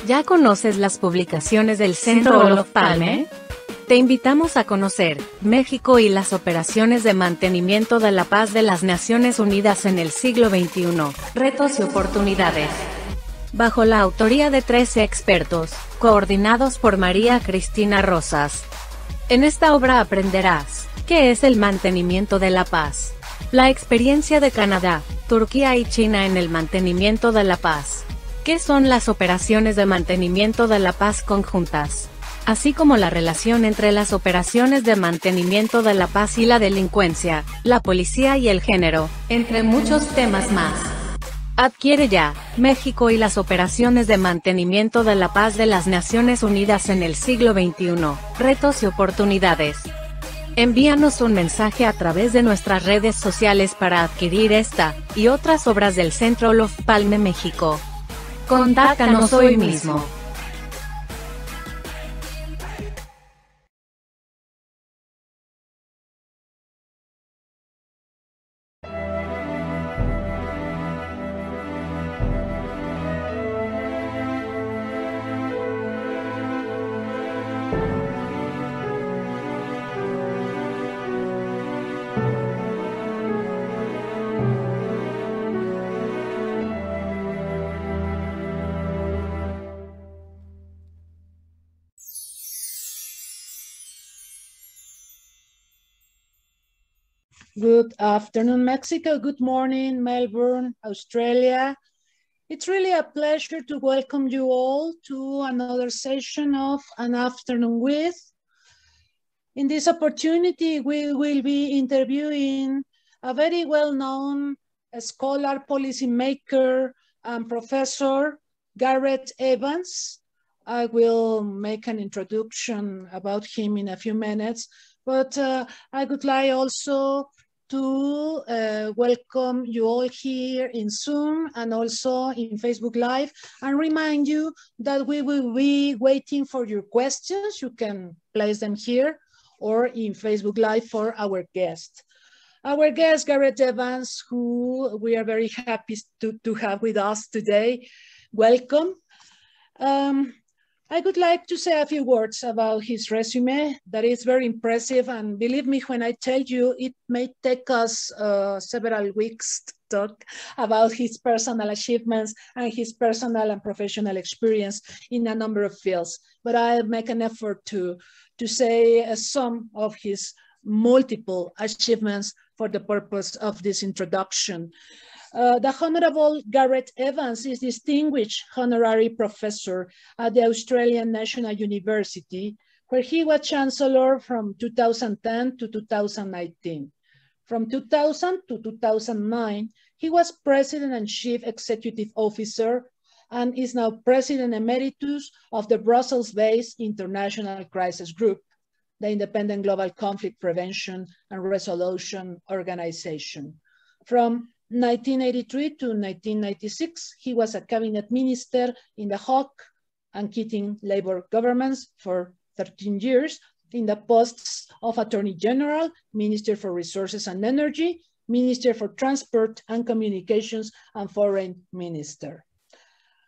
¿Ya conoces las publicaciones del Centro Olof Palme? Te invitamos a conocer México y las operaciones de mantenimiento de la paz de las Naciones Unidas en el siglo XXI, retos y oportunidades. Bajo la autoría de 13 expertos, coordinados por María Cristina Rosas. En esta obra aprenderás qué es el mantenimiento de la paz, la experiencia de Canadá, Turquía y China en el mantenimiento de la paz, qué son las operaciones de mantenimiento de la paz conjuntas, así como la relación entre las operaciones de mantenimiento de la paz y la delincuencia, la policía y el género, entre muchos temas más. Adquiere ya, México y las operaciones de mantenimiento de la paz de las Naciones Unidas en el siglo XXI, retos y oportunidades. Envíanos un mensaje a través de nuestras redes sociales para adquirir esta y otras obras del Centro Olof Palme México. Contáctanos hoy mismo. Good afternoon, Mexico. Good morning, Melbourne, Australia. It's really a pleasure to welcome you all to another session of An Afternoon With. In this opportunity, we will be interviewing a very well-known scholar, policymaker, and professor, Gareth Evans. I will make an introduction about him in a few minutes, but I would like also to welcome you all here in Zoom and also in Facebook Live, and remind you that we will be waiting for your questions. You can place them here or in Facebook Live for our guest. Our guest, Gareth Evans, who we are very happy to have with us today. Welcome. I would like to say a few words about his resume that is very impressive, and believe me when I tell you it may take us several weeks to talk about his personal achievements and his personal and professional experience in a number of fields, but I'll make an effort to say some of his multiple achievements for the purpose of this introduction. The Honorable Gareth Evans is distinguished honorary professor at the Australian National University, where he was Chancellor from 2010 to 2019. From 2000 to 2009, he was President and Chief Executive Officer and is now President Emeritus of the Brussels-based International Crisis Group, the Independent Global Conflict Prevention and Resolution Organization. From 1983 to 1996, he was a cabinet minister in the Hawke and Keating Labour governments for 13 years in the posts of Attorney General, Minister for Resources and Energy, Minister for Transport and Communications, and Foreign Minister.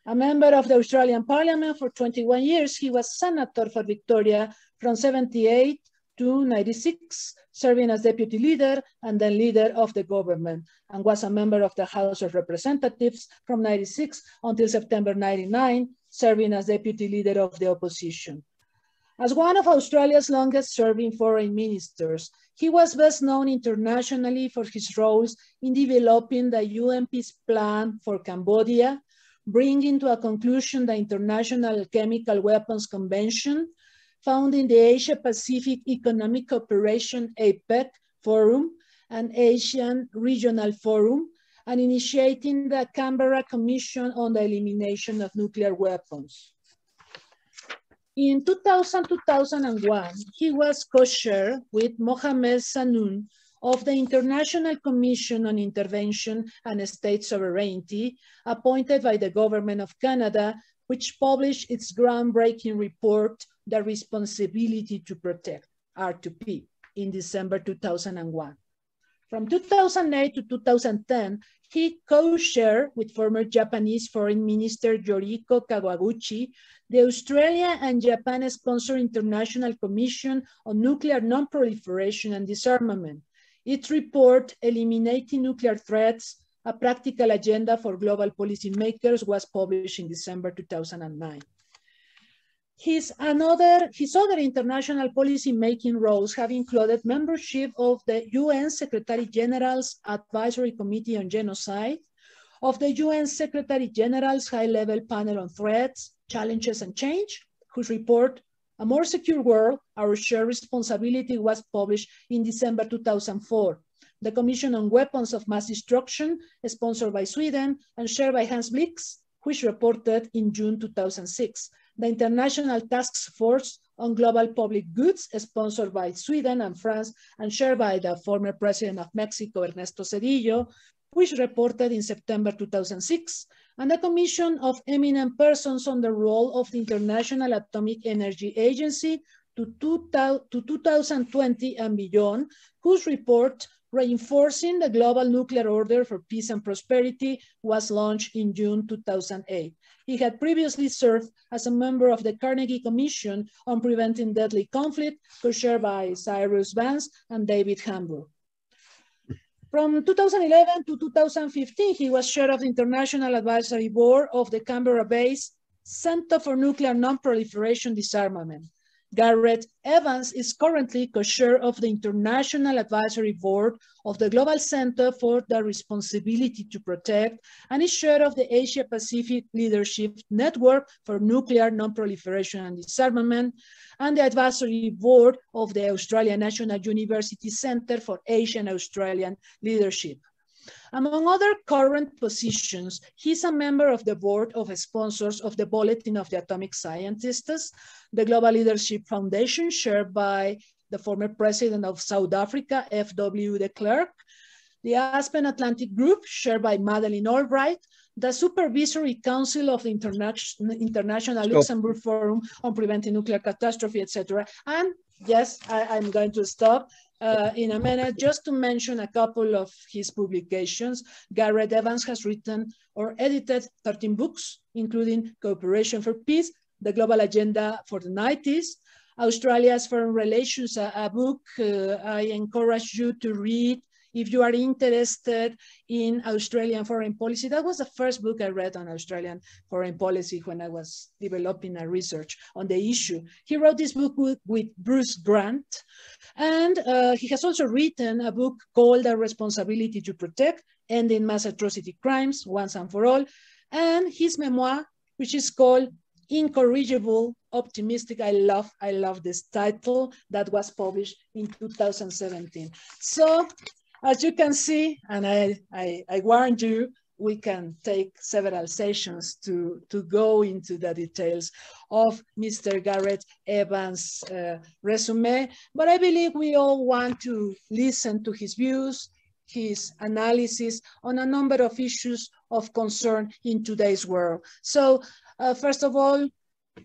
A member of the Australian Parliament for 21 years, he was Senator for Victoria from 78 to 96, serving as deputy leader and then leader of the government, and was a member of the House of Representatives from 96 until September 99, serving as deputy leader of the opposition. As one of Australia's longest serving foreign ministers, he was best known internationally for his roles in developing the UN Peace Plan for Cambodia, bringing to a conclusion the International Chemical Weapons Convention, founding the Asia-Pacific Economic Cooperation APEC Forum, an Asian Regional Forum, and initiating the Canberra Commission on the Elimination of Nuclear Weapons. In 2000-2001, he was co-chair with Mohamed Sanoun of the International Commission on Intervention and State Sovereignty, appointed by the Government of Canada, which published its groundbreaking report, The Responsibility to Protect, R2P, in December 2001. From 2008 to 2010, he co-chaired with former Japanese Foreign Minister Yoriko Kawaguchi the Australia and Japan-sponsored International Commission on Nuclear Non-Proliferation and Disarmament. Its report, Eliminating Nuclear Threats, A Practical Agenda for Global Policymakers, was published in December 2009. His other international policy-making roles have included membership of the UN Secretary-General's Advisory Committee on Genocide, of the UN Secretary-General's High-Level Panel on Threats, Challenges and Change, whose report, A More Secure World, Our Shared Responsibility, was published in December 2004. The Commission on Weapons of Mass Destruction, sponsored by Sweden and chaired by Hans Blix, which reported in June 2006. The International Task Force on Global Public Goods, sponsored by Sweden and France and chaired by the former president of Mexico, Ernesto Zedillo, which reported in September 2006, and the Commission of Eminent Persons on the Role of the International Atomic Energy Agency to 2020 and beyond, whose report, Reinforcing the Global Nuclear Order for Peace and Prosperity, was launched in June 2008. He had previously served as a member of the Carnegie Commission on Preventing Deadly Conflict, co-chaired by Cyrus Vance and David Hamburg. From 2011 to 2015, he was chair of the International Advisory Board of the Canberra-based Centre for Nuclear Non-Proliferation Disarmament. Gareth Evans is currently co-chair of the International Advisory Board of the Global Center for the Responsibility to Protect and is chair of the Asia-Pacific Leadership Network for Nuclear Non-Proliferation and Disarmament and the Advisory Board of the Australian National University Centre for Asian Australian Leadership. Among other current positions, he's a member of the board of sponsors of the Bulletin of the Atomic Scientists, the Global Leadership Foundation, chaired by the former president of South Africa, F.W. de Klerk, the Aspen Atlantic Group, chaired by Madeleine Albright, the Supervisory Council of the International Luxembourg Forum on Preventing Nuclear Catastrophe, etc. And yes, I'm going to stop in a minute just to mention a couple of his publications. Gareth Evans has written or edited 13 books, including Cooperation for Peace, The Global Agenda for the 90s, Australia's Foreign Relations, a book I encourage you to read if you are interested in Australian foreign policy. That was the first book I read on Australian foreign policy when I was developing a research on the issue. He wrote this book with Bruce Grant, and he has also written a book called A Responsibility to Protect, Ending Mass Atrocity Crimes Once and for All, and his memoir, which is called Incorrigible Optimistic. I love this title, that was published in 2017. So, as you can see, and I warned you, we can take several sessions to go into the details of Mr. Gareth Evans' resume, but I believe we all want to listen to his views, his analysis on a number of issues of concern in today's world. So first of all,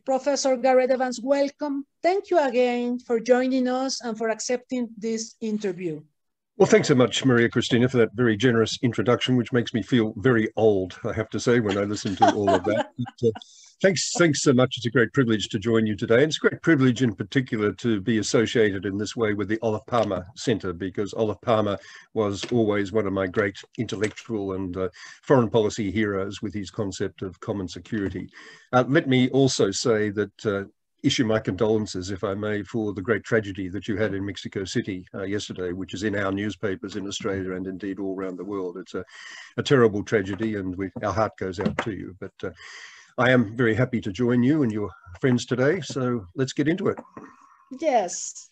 Professor Gareth Evans, welcome. Thank you again for joining us and for accepting this interview. Well, thanks so much, Maria Cristina, for that very generous introduction, which makes me feel very old, I have to say, when I listen to all of that. But, thanks so much. It's a great privilege to join you today. And it's a great privilege in particular to be associated in this way with the Olof Palme Centre, because Olof Palme was always one of my great intellectual and foreign policy heroes with his concept of common security. Let me also say that issue my condolences, if I may, for the great tragedy that you had in Mexico City yesterday, which is in our newspapers in Australia and indeed all around the world. It's a terrible tragedy, and our heart goes out to you. But I am very happy to join you and your friends today, so let's get into it. Yes,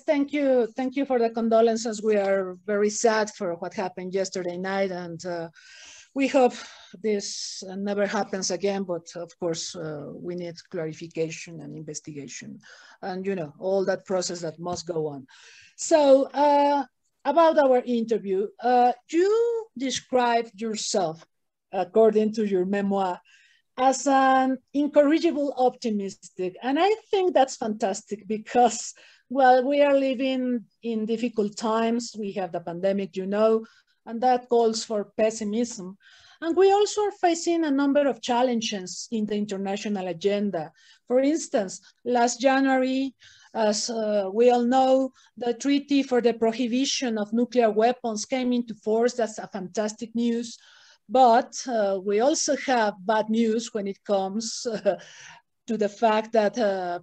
thank you. Thank you for the condolences. We are very sad for what happened yesterday night, and we hope this never happens again, but of course, we need clarification and investigation and, you know, all that process that must go on. So about our interview, you described yourself, according to your memoir, as an incorrigible optimistic. And I think that's fantastic, because Well, we are living in difficult times. We have the pandemic, you know, and that calls for pessimism. And we also are facing a number of challenges in the international agenda. For instance, last January, as we all know, the Treaty for the Prohibition of Nuclear Weapons came into force. That's a fantastic news. But we also have bad news when it comes to the fact that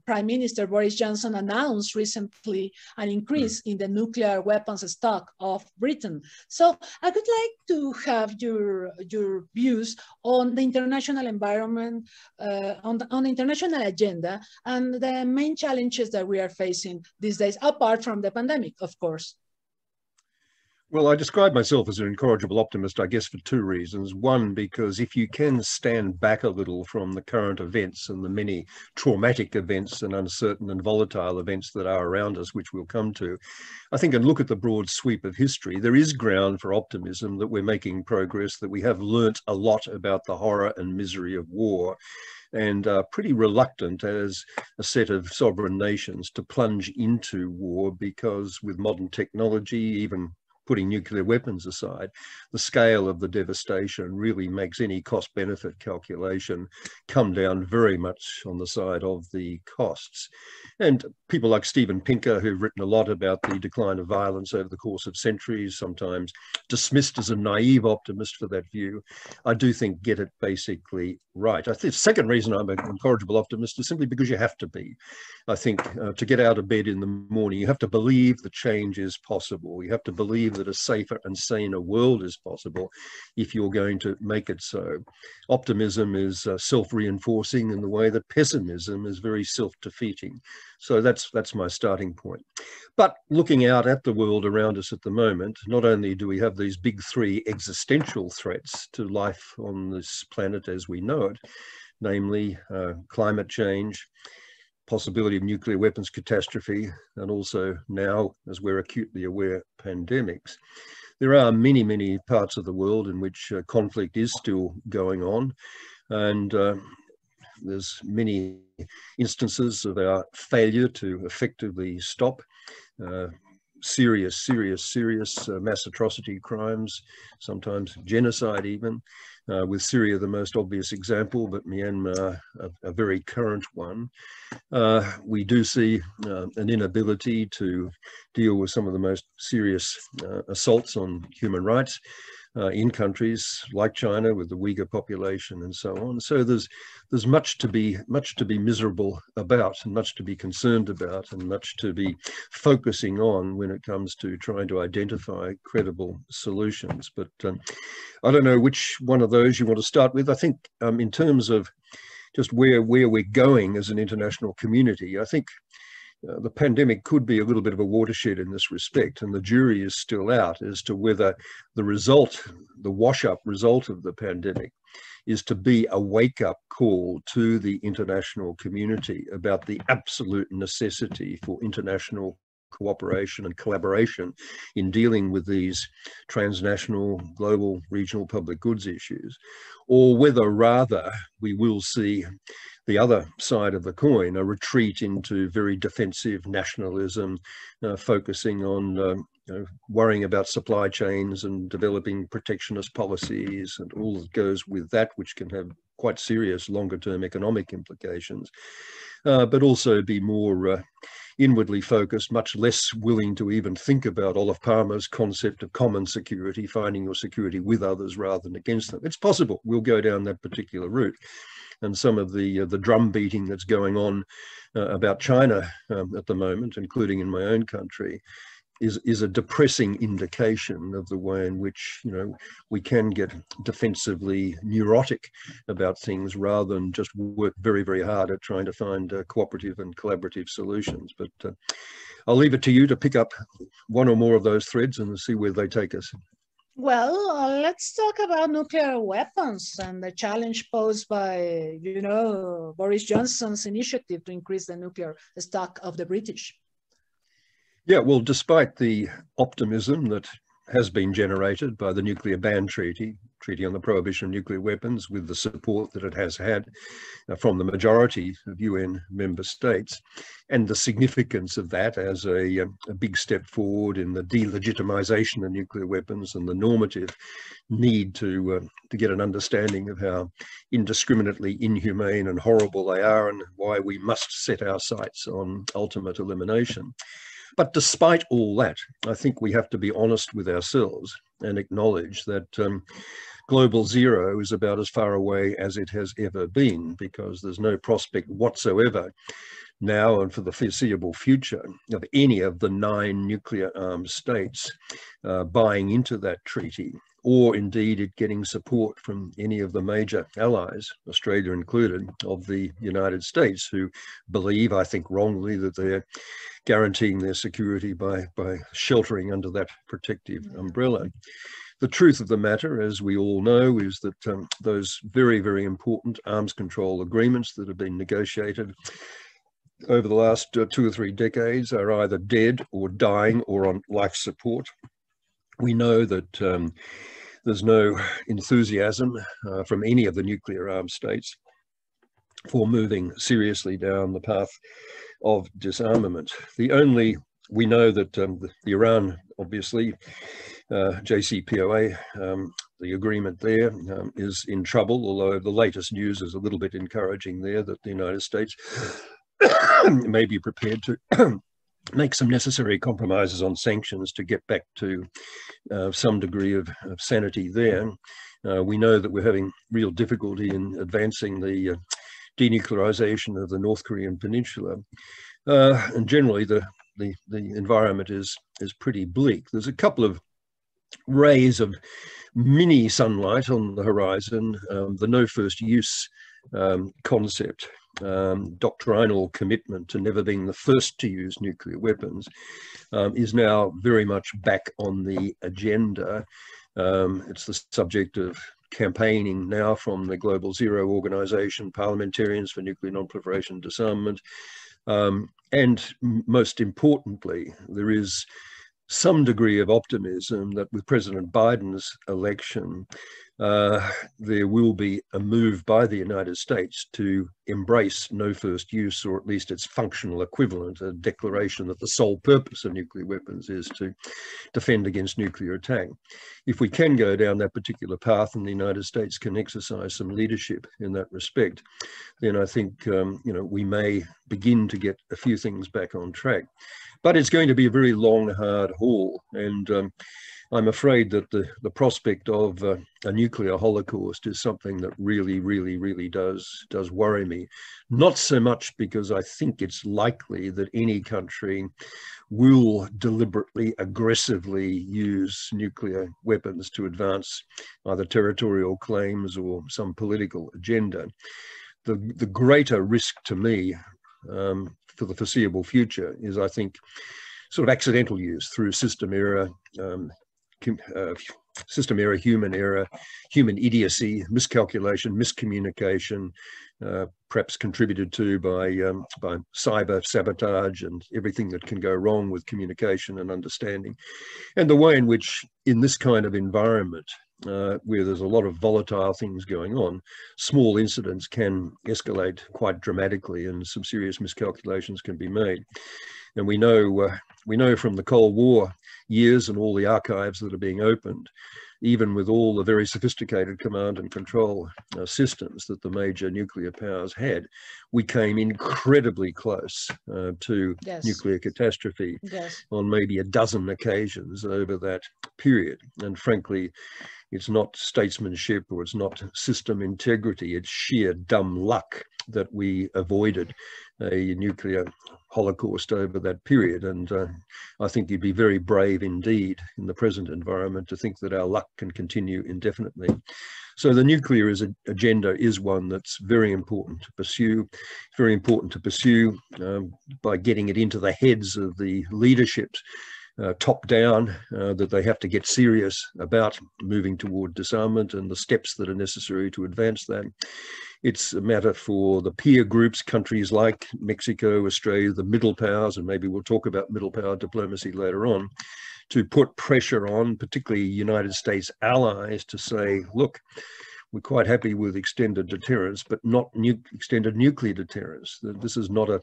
Prime Minister Boris Johnson announced recently an increase in the nuclear weapons stock of Britain. So I would like to have your views on the international environment, on the international agenda, and the main challenges that we are facing these days, apart from the pandemic, of course. Well, I describe myself as an incorrigible optimist, I guess, for two reasons. One, because if you can stand back a little from the current events and the many traumatic events and uncertain and volatile events that are around us, which we'll come to, I think, and look at the broad sweep of history, there is ground for optimism that we're making progress, that we have learnt a lot about the horror and misery of war, and are pretty reluctant as a set of sovereign nations to plunge into war, because with modern technology, even putting nuclear weapons aside, the scale of the devastation really makes any cost-benefit calculation come down very much on the side of the costs. And people like Steven Pinker, who've written a lot about the decline of violence over the course of centuries, sometimes dismissed as a naive optimist for that view, I do think get it basically right. I think the second reason I'm an incorrigible optimist is simply because you have to be. I think to get out of bed in the morning, you have to believe the change is possible. You have to believe that a safer and saner world is possible if you're going to make it so. Optimism is self-reinforcing in the way that pessimism is very self-defeating. So that's my starting point. But looking out at the world around us at the moment, not only do we have these big three existential threats to life on this planet as we know it, namely climate change, possibility of nuclear weapons catastrophe, and also now, as we're acutely aware, pandemics. There are many, many parts of the world in which conflict is still going on, and there's many instances of our failure to effectively stop serious mass atrocity crimes, sometimes genocide even, with Syria the most obvious example, but Myanmar a very current one. We do see an inability to deal with some of the most serious assaults on human rights in countries like China with the Uyghur population and so on. So there's much to be miserable about, and much to be concerned about, and much to be focusing on when it comes to trying to identify credible solutions. But I don't know which one of those you want to start with. I think in terms of just where we're going as an international community, I think the pandemic could be a little bit of a watershed in this respect, and the jury is still out as to whether the result, the wash-up result of the pandemic, is to be a wake-up call to the international community about the absolute necessity for international cooperation and collaboration in dealing with these transnational, global, regional public goods issues, or whether rather we will see the other side of the coin, a retreat into very defensive nationalism, focusing on worrying about supply chains and developing protectionist policies and all that goes with that, which can have quite serious longer-term economic implications, but also be more inwardly focused, much less willing to even think about Olof Palme's concept of common security, finding your security with others rather than against them. It's possible we'll go down that particular route. And some of the drum beating that's going on about China at the moment, including in my own country, is a depressing indication of the way in which, you know, we can get defensively neurotic about things rather than just work very, very hard at trying to find cooperative and collaborative solutions. But I'll leave it to you to pick up one or more of those threads and see where they take us. Well, let's talk about nuclear weapons and the challenge posed by, you know, Boris Johnson's initiative to increase the nuclear stock of the British. Yeah, well, despite the optimism that has been generated by the nuclear ban treaty, Treaty on the Prohibition of Nuclear Weapons, with the support that it has had from the majority of UN member states, and the significance of that as a big step forward in the delegitimization of nuclear weapons and the normative need to get an understanding of how indiscriminately inhumane and horrible they are, and why we must set our sights on ultimate elimination. But despite all that, I think we have to be honest with ourselves and acknowledge that global zero is about as far away as it has ever been, because there's no prospect whatsoever now and for the foreseeable future of any of the 9 nuclear armed states buying into that treaty, or indeed it getting support from any of the major allies, Australia included, of the United States, who believe, I think wrongly, that they're guaranteeing their security by sheltering under that protective umbrella. The truth of the matter, as we all know, is that those very, very important arms control agreements that have been negotiated over the last 2 or 3 decades are either dead or dying or on life support. We know that there's no enthusiasm from any of the nuclear armed states for moving seriously down the path of disarmament. We know that the Iran, obviously, JCPOA, the agreement there is in trouble, although the latest news is a little bit encouraging there, that the United States may be prepared to make some necessary compromises on sanctions to get back to some degree of sanity there. We know that we're having real difficulty in advancing the denuclearization of the North Korean peninsula. And generally the environment is pretty bleak. There's a couple of rays of mini sunlight on the horizon. The no first use concept, doctrinal commitment to never being the first to use nuclear weapons, is now very much back on the agenda. It's the subject of campaigning now from the Global Zero organization, Parliamentarians for Nuclear Non-Proliferation and Disarmament. And most importantly, there is some degree of optimism that with President Biden's election, there will be a move by the United States to embrace no first use, or at least its functional equivalent, a declaration that the sole purpose of nuclear weapons is to defend against nuclear attack. If we can go down that particular path and the United States can exercise some leadership in that respect, then I think we may begin to get a few things back on track. But it's going to be a very long, hard haul, and I'm afraid that the prospect of a nuclear holocaust is something that really, really, really does worry me. Not so much because I think it's likely that any country will deliberately, aggressively use nuclear weapons to advance either territorial claims or some political agenda. The greater risk to me for the foreseeable future is, I think, sort of accidental use through system error, human error, human idiocy, miscalculation, miscommunication, perhaps contributed to by cyber sabotage and everything that can go wrong with communication and understanding. And the way in which, in this kind of environment, where there's a lot of volatile things going on, small incidents can escalate quite dramatically and some serious miscalculations can be made. And we know from the Cold War years and all the archives that are being opened, even with all the very sophisticated command and control systems that the major nuclear powers had, we came incredibly close to nuclear catastrophe on maybe a dozen occasions over that period. And frankly, it's not statesmanship or it's not system integrity, it's sheer dumb luck that we avoided a nuclear holocaust over that period. And I think you'd be very brave indeed in the present environment to think that our luck can continue indefinitely. So the nuclear agenda is one that's very important to pursue, by getting it into the heads of the leaderships, top down, that they have to get serious about moving toward disarmament and the steps that are necessary to advance that. It's a matter for the peer groups, countries like Mexico, Australia, the middle powers, and maybe we'll talk about middle power diplomacy later on, to put pressure on, particularly United States allies, to say, look, we're quite happy with extended deterrence, but not extended nuclear deterrence. This is not a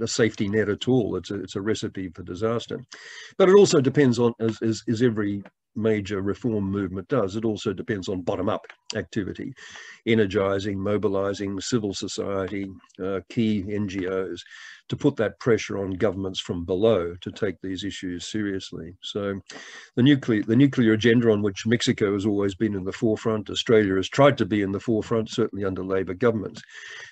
safety net at all. It's a recipe for disaster. But it also depends on, as every major reform movement does, it also depends on bottom-up activity, energizing, mobilizing civil society, key NGOs, to put that pressure on governments from below to take these issues seriously. So the nuclear agenda, on which Mexico has always been in the forefront, Australia has tried to be in the forefront, certainly under Labor governments,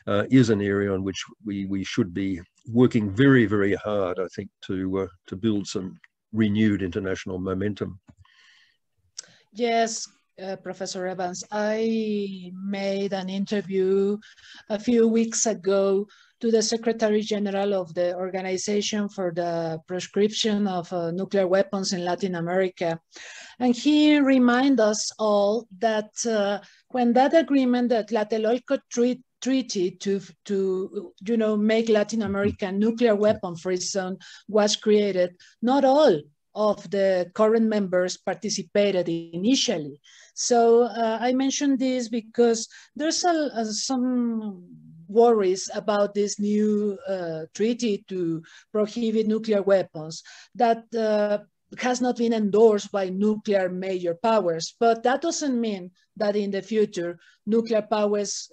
is an area on which we should be working very, very hard, I think, to build some renewed international momentum. Yes, Professor Evans, I made an interview a few weeks ago to the Secretary General of the Organization for the Proscription of Nuclear Weapons in Latin America. And he reminded us all that when that agreement, the Tlatelolco Treaty to make Latin America nuclear weapon-free zone was created, not all of the current members participated initially. So I mentioned this because there's some worries about this new treaty to prohibit nuclear weapons that has not been endorsed by nuclear major powers, but that doesn't mean that in the future nuclear powers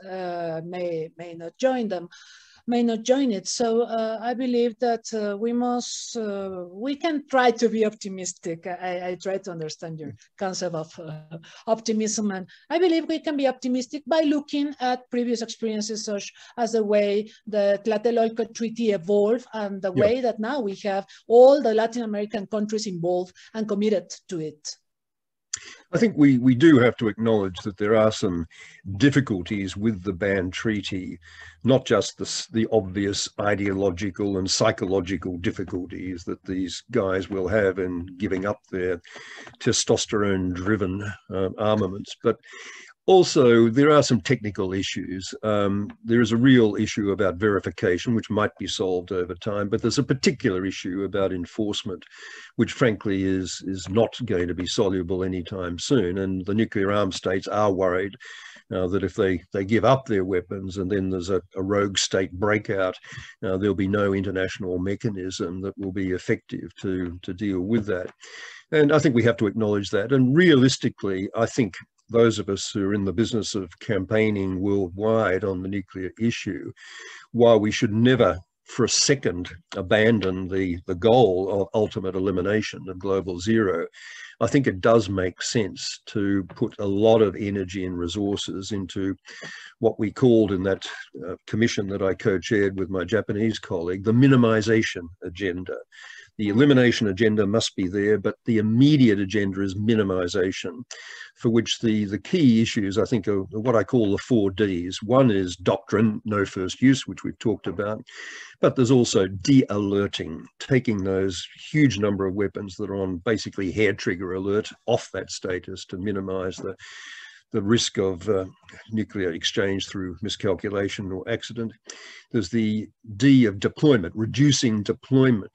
may not join it. So I believe that we can try to be optimistic. I try to understand your concept of optimism, and I believe we can be optimistic by looking at previous experiences, such as the way the Tlatelolco Treaty evolved and the way that now we have all the Latin American countries involved and committed to it. I think we do have to acknowledge that there are some difficulties with the Ban Treaty, not just the obvious ideological and psychological difficulties that these guys will have in giving up their testosterone-driven armaments, but also there are some technical issues. There is a real issue about verification, which might be solved over time, but there's a particular issue about enforcement, which frankly is not going to be soluble anytime soon. And the nuclear armed states are worried that if they give up their weapons and then there's a rogue state breakout, there'll be no international mechanism that will be effective to deal with that. And I think we have to acknowledge that. And realistically, I think those of us who are in the business of campaigning worldwide on the nuclear issue, while we should never for a second abandon the goal of ultimate elimination of global zero, I think it does make sense to put a lot of energy and resources into what we called in that commission that I co-chaired with my Japanese colleague, the minimization agenda. The elimination agenda must be there, but the immediate agenda is minimization, for which the key issues, I think, are what I call the 4 Ds. One is doctrine, no first use, which we've talked about, but there's also de-alerting, taking those huge number of weapons that are on basically hair trigger alert off that status to minimize the risk of nuclear exchange through miscalculation or accident. There's the D of deployment, reducing deployment.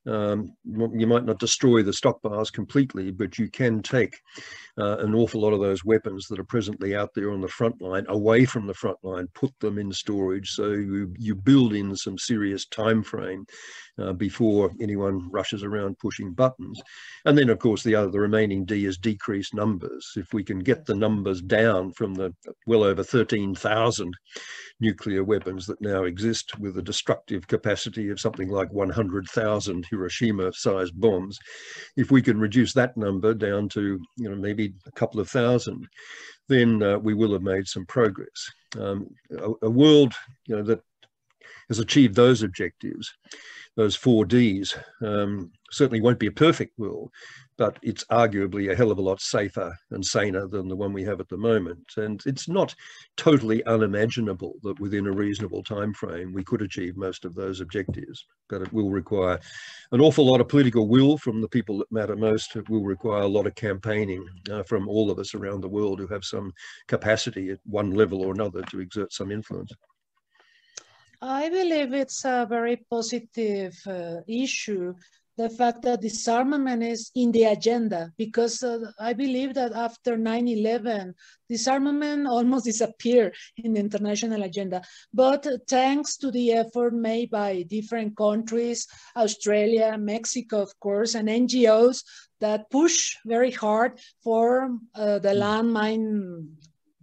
You might not destroy the stockpiles completely, but you can take an awful lot of those weapons that are presently out there on the front line away from the front line, put them in storage, so you build in some serious time frame before anyone rushes around pushing buttons. And then, of course, the remaining D is decreased numbers. If we can get the numbers down from the well over 13,000 nuclear weapons that now exist, with a destructive capacity of something like 100,000 Hiroshima-sized bombs, if we can reduce that number down to maybe a couple of thousand, then we will have made some progress. A world that has achieved those objectives, those 4 Ds, certainly won't be a perfect world, but it's arguably a hell of a lot safer and saner than the one we have at the moment. And it's not totally unimaginable that within a reasonable time frame we could achieve most of those objectives, but it will require an awful lot of political will from the people that matter most. It will require a lot of campaigning from all of us around the world who have some capacity at one level or another to exert some influence. I believe it's a very positive issue the fact that disarmament is in the agenda, because I believe that after 9/11, disarmament almost disappeared in the international agenda. But thanks to the effort made by different countries, Australia, Mexico, of course, and NGOs that push very hard for the landmine,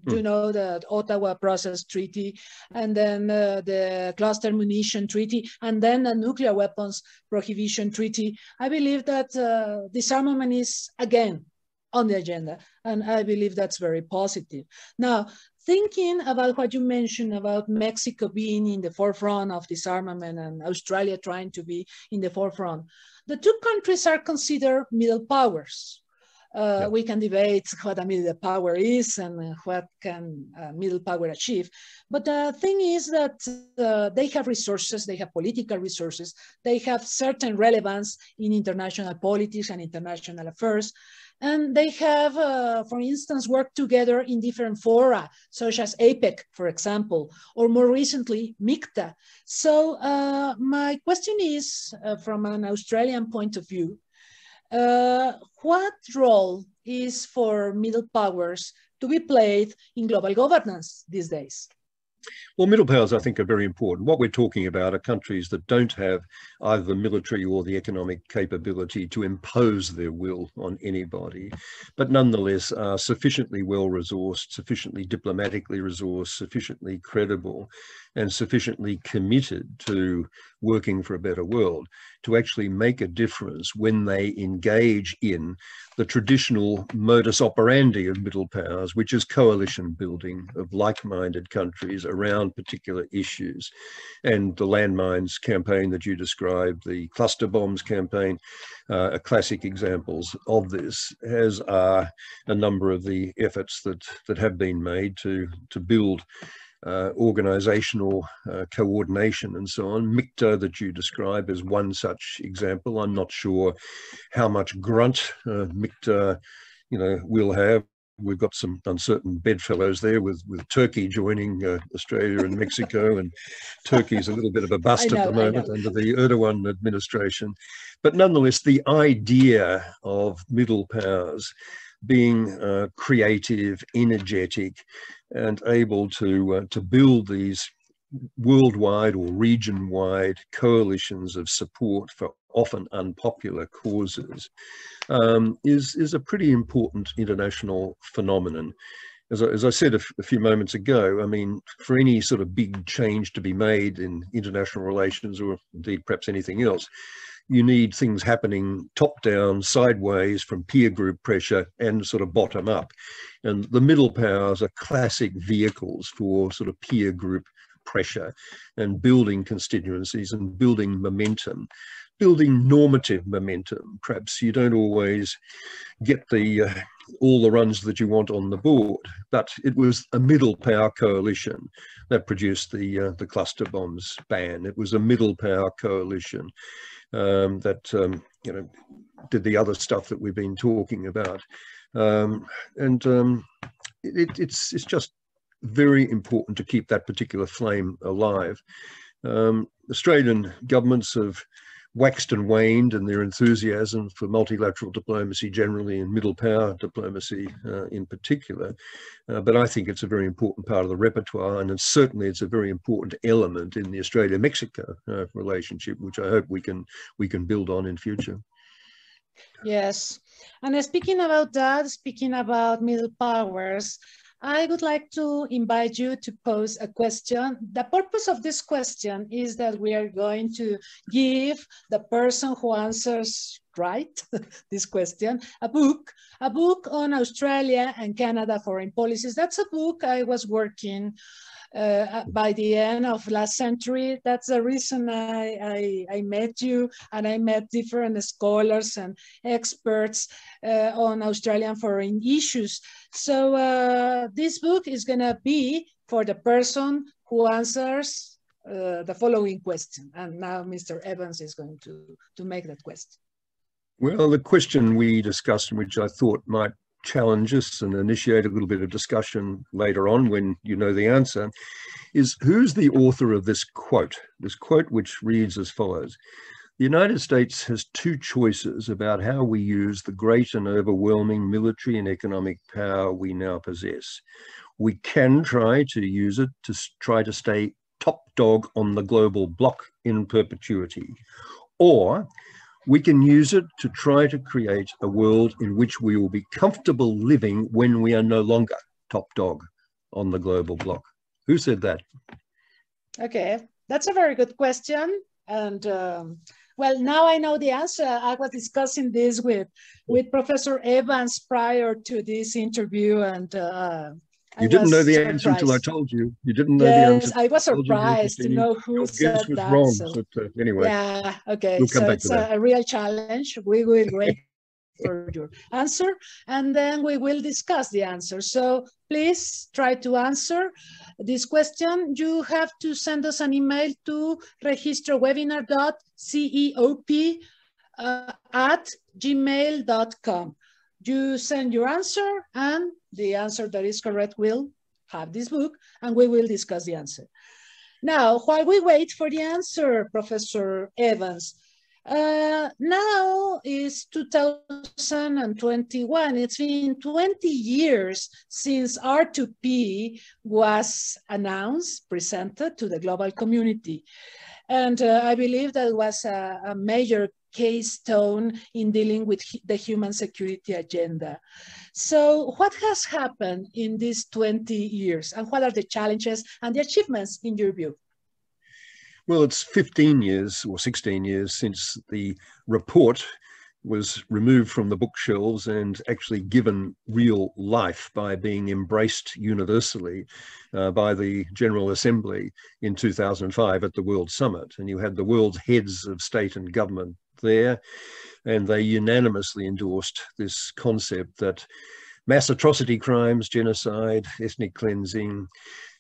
you know, the Ottawa Process Treaty, and then the Cluster Munition Treaty, and then the Nuclear Weapons Prohibition Treaty. I believe that disarmament is again on the agenda, and I believe that's very positive. Now, thinking about what you mentioned about Mexico being in the forefront of disarmament and Australia trying to be in the forefront, the two countries are considered middle powers. We can debate what a middle power is and what can a middle power achieve. But the thing is that they have resources, they have political resources, they have certain relevance in international politics and international affairs. And they have, for instance, worked together in different fora, such as APEC, for example, or more recently, MICTA. So my question is, from an Australian point of view, what role is for middle powers to be played in global governance these days? Well, middle powers, I think, are very important. What we're talking about are countries that don't have either the military or the economic capability to impose their will on anybody, but nonetheless are sufficiently well-resourced, sufficiently diplomatically resourced, sufficiently credible, and sufficiently committed to working for a better world to actually make a difference when they engage in the traditional modus operandi of middle powers, which is coalition building of like-minded countries around particular issues. And the landmines campaign that you described, the cluster bombs campaign, are classic examples of this, as are a number of the efforts that have been made to build organizational coordination and so on. MICTA that you describe is one such example. I'm not sure how much grunt MICTA, will have. We've got some uncertain bedfellows there with Turkey joining Australia and Mexico, and Turkey's a little bit of a bust at the moment under the Erdogan administration. But nonetheless, the idea of middle powers being creative, energetic, and able to build these worldwide or region-wide coalitions of support for often unpopular causes is a pretty important international phenomenon. As I said a few moments ago, I mean, for any sort of big change to be made in international relations, or indeed perhaps anything else, you need things happening top down, sideways, from peer group pressure and sort of bottom up. And the middle powers are classic vehicles for sort of peer group pressure and building constituencies and building momentum, building normative momentum. Perhaps you don't always get all the runs that you want on the board, but it was a middle power coalition that produced the cluster bombs ban. It was a middle power coalition that did the other stuff that we've been talking about, it's just very important to keep that particular flame alive. Australian governments have waxed and waned in their enthusiasm for multilateral diplomacy generally, and middle power diplomacy in particular. But I think it's a very important part of the repertoire, and certainly it's a very important element in the Australia-Mexico relationship, which I hope we can build on in future. Yes, and speaking about that, speaking about middle powers, I would like to invite you to pose a question. The purpose of this question is that we are going to give the person who answers right this question a book on Australia and Canada foreign policies. That's a book I was working by the end of last century. That's the reason I met you, and I met different scholars and experts on Australian foreign issues. So this book is going to be for the person who answers the following question. And now Mr. Evans is going to make that question. Well, the question we discussed, which I thought might challenge us and initiate a little bit of discussion later on when you know the answer, is who's the author of this quote which reads as follows: The United States has two choices about how we use the great and overwhelming military and economic power we now possess. We can try to use it to try to stay top dog on the global block in perpetuity, or we can use it to try to create a world in which we will be comfortable living when we are no longer top dog on the global block. Who said that? Okay, that's a very good question. And well, now I know the answer. I was discussing this with Professor Evans prior to this interview, and you didn't know the answer until I told you. You didn't know the answer. Yes, I was surprised to know who said that. Wrong, so, but anyway. Yeah, okay. We'll come so back it's to that. a real challenge. We will wait for your answer, and then we will discuss the answer. So please try to answer this question. You have to send us an email to registrowebinar.ceop@gmail.com. You send your answer, and the answer that is correct will have this book, and we will discuss the answer. Now, while we wait for the answer, Professor Evans, now is 2021. It's been 20 years since R2P was announced, presented to the global community. And I believe that was a major keystone in dealing with the human security agenda. So what has happened in these 20 years, and what are the challenges and the achievements in your view? Well, it's 15 years or 16 years since the report was removed from the bookshelves and actually given real life by being embraced universally by the General Assembly in 2005 at the World Summit. And you had the world's heads of state and government there, and they unanimously endorsed this concept that mass atrocity crimes, genocide, ethnic cleansing,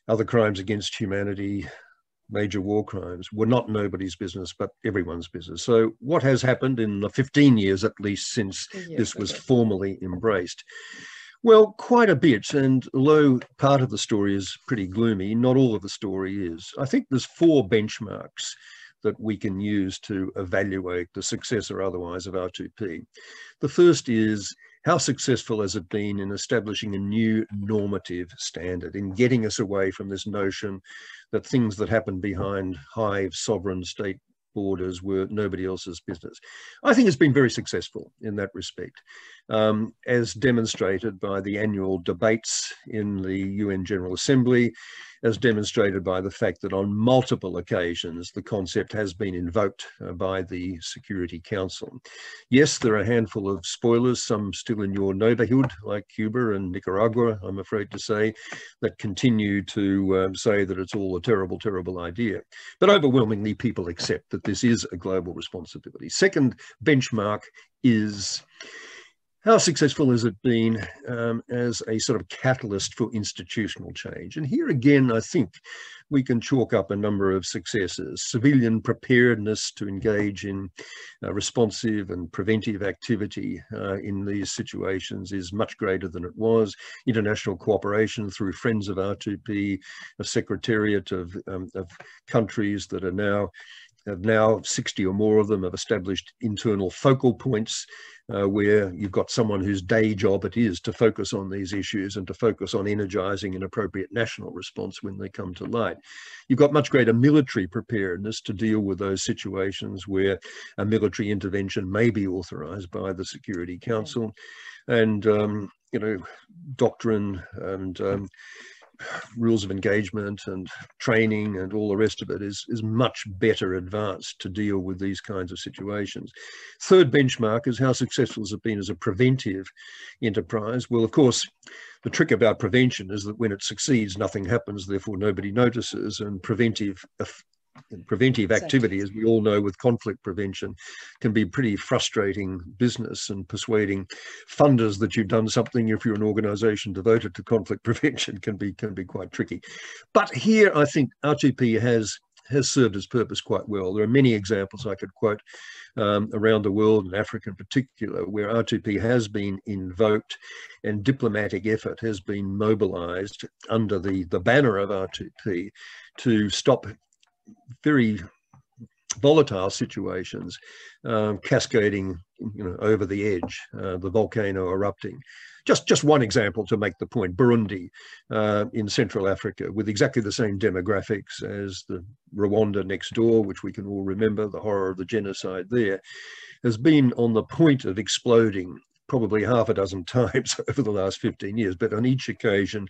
other crimes against humanity, major war crimes were not nobody's business, but everyone's business. So what has happened in the 15 years, at least, since this was formally embraced? Well, quite a bit. And although part of the story is pretty gloomy, not all of the story is. I think there's 4 benchmarks that we can use to evaluate the success or otherwise of R2P. The first is, how successful has it been in establishing a new normative standard, in getting us away from this notion that things that happen behind high sovereign state borders were nobody else's business? I think it's been very successful in that respect, as demonstrated by the annual debates in the UN General Assembly, as demonstrated by the fact that on multiple occasions the concept has been invoked by the Security Council. Yes, there are a handful of spoilers, some still in your neighborhood, like Cuba and Nicaragua, I'm afraid to say, that continue to say that it's all a terrible, terrible idea. But overwhelmingly, people accept that this is a global responsibility. Second benchmark is, how successful has it been as a sort of catalyst for institutional change? And here again, I think we can chalk up a number of successes. Civilian preparedness to engage in responsive and preventive activity in these situations is much greater than it was. International cooperation through Friends of R2P, a secretariat of countries that are now 60 or more of them have established internal focal points where you've got someone whose day job it is to focus on these issues and to focus on energizing an appropriate national response when they come to light. You've got much greater military preparedness to deal with those situations where a military intervention may be authorized by the Security Council. And, you know, doctrine and rules of engagement and training and all the rest of it is much better advanced to deal with these kinds of situations. Third benchmark is, how successful has it been as a preventive enterprise? Well, of course, the trick about prevention is that when it succeeds, nothing happens, therefore nobody notices, and preventive activity, as we all know with conflict prevention, can be pretty frustrating business, and persuading funders that you've done something, if you're an organization devoted to conflict prevention, can be quite tricky. But here I think R2P has served its purpose quite well. There are many examples I could quote around the world, and Africa in particular, where R2P has been invoked and diplomatic effort has been mobilized under the banner of R2P to stop very volatile situations, cascading, over the edge, the volcano erupting. Just one example to make the point: Burundi in Central Africa, with exactly the same demographics as the Rwanda next door, which we can all remember, the horror of the genocide there, has been on the point of exploding probably half a dozen times over the last 15 years. But on each occasion,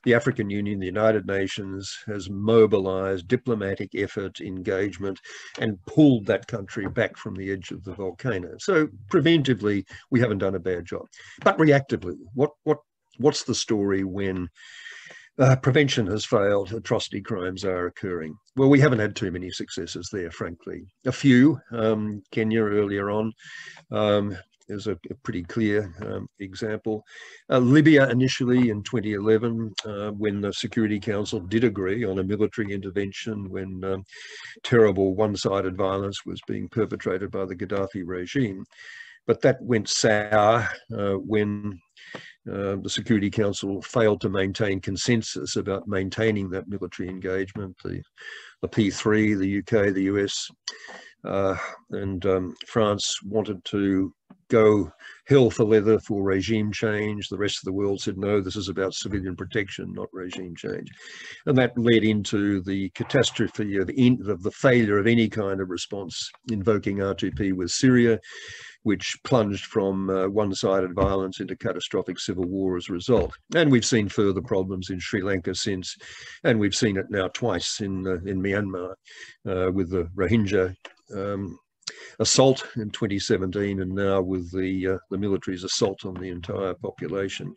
the African Union, the United Nations, has mobilized diplomatic effort, engagement, and pulled that country back from the edge of the volcano. So preventively, we haven't done a bad job. But reactively, what's the story when prevention has failed, atrocity crimes are occurring? Well, we haven't had too many successes there, frankly. A few, Kenya earlier on, is a pretty clear example. Libya initially in 2011, when the Security Council did agree on a military intervention when terrible one-sided violence was being perpetrated by the Gaddafi regime. But that went sour when the Security Council failed to maintain consensus about maintaining that military engagement. The P3, the UK, the US, and France wanted to go hell for leather for regime change. The rest of the world said, no, this is about civilian protection, not regime change. And that led into the catastrophe of the failure of any kind of response, invoking R2P with Syria, which plunged from one-sided violence into catastrophic civil war as a result. And we've seen further problems in Sri Lanka since, and we've seen it now twice in Myanmar with the Rohingya assault in 2017, and now with the military's assault on the entire population.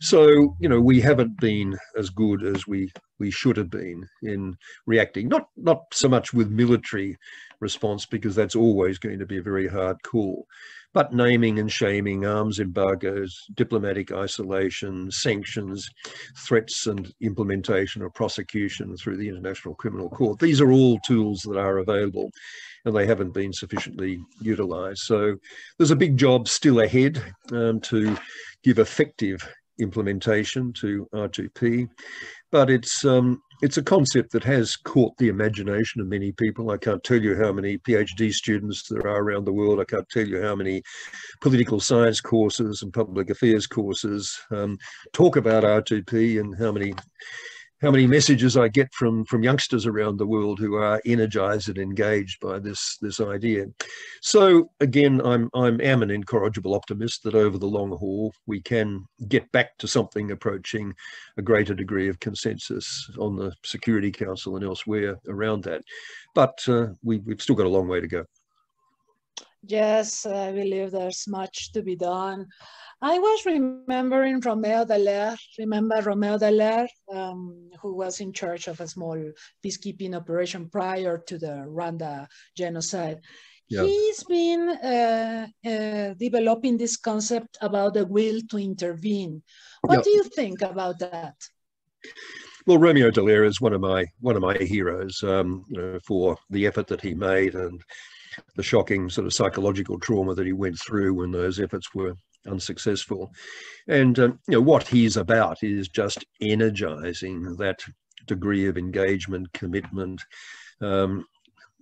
So, we haven't been as good as we should have been in reacting, not so much with military response, because that's always going to be a very hard call, but naming and shaming, arms embargoes, diplomatic isolation, sanctions, threats and implementation of prosecution through the International Criminal Court. These are all tools that are available, and they haven't been sufficiently utilised. So there's a big job still ahead to give effective implementation to R2P, but it's a concept that has caught the imagination of many people. I can't tell you how many PhD students there are around the world. I can't tell you how many political science courses and public affairs courses talk about R2P, and how many messages I get from youngsters around the world who are energized and engaged by this idea. So again, I am an incorrigible optimist that over the long haul we can get back to something approaching a greater degree of consensus on the Security Council and elsewhere around that. But we've still got a long way to go. Yes, I believe there's much to be done. I was remembering Romeo Dallaire. Remember Romeo Dallaire, who was in charge of a small peacekeeping operation prior to the Rwanda genocide. Yeah. He's been developing this concept about the will to intervene. What do you think about that? Well, Romeo Dallaire is one of my heroes, for the effort that he made and the shocking sort of psychological trauma that he went through when those efforts were unsuccessful. And what he's about is just energizing that degree of engagement, commitment,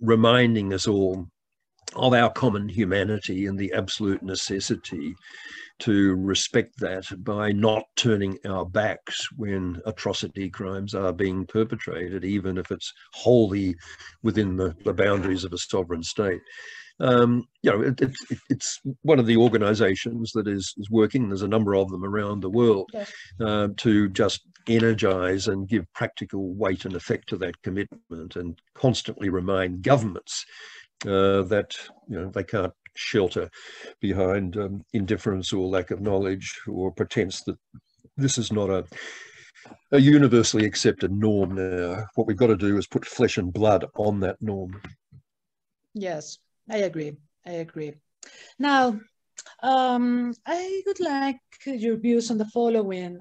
reminding us all of our common humanity and the absolute necessity to respect that by not turning our backs when atrocity crimes are being perpetrated, even if it's wholly within the boundaries of a sovereign state. It's one of the organizations that is working, there's a number of them around the world, yes, to just energize and give practical weight and effect to that commitment, and constantly remind governments that they can't shelter behind indifference or lack of knowledge or pretense that this is not a universally accepted norm now. What we've got to do is put flesh and blood on that norm. Yes, I agree. Now, I would like your views on the following.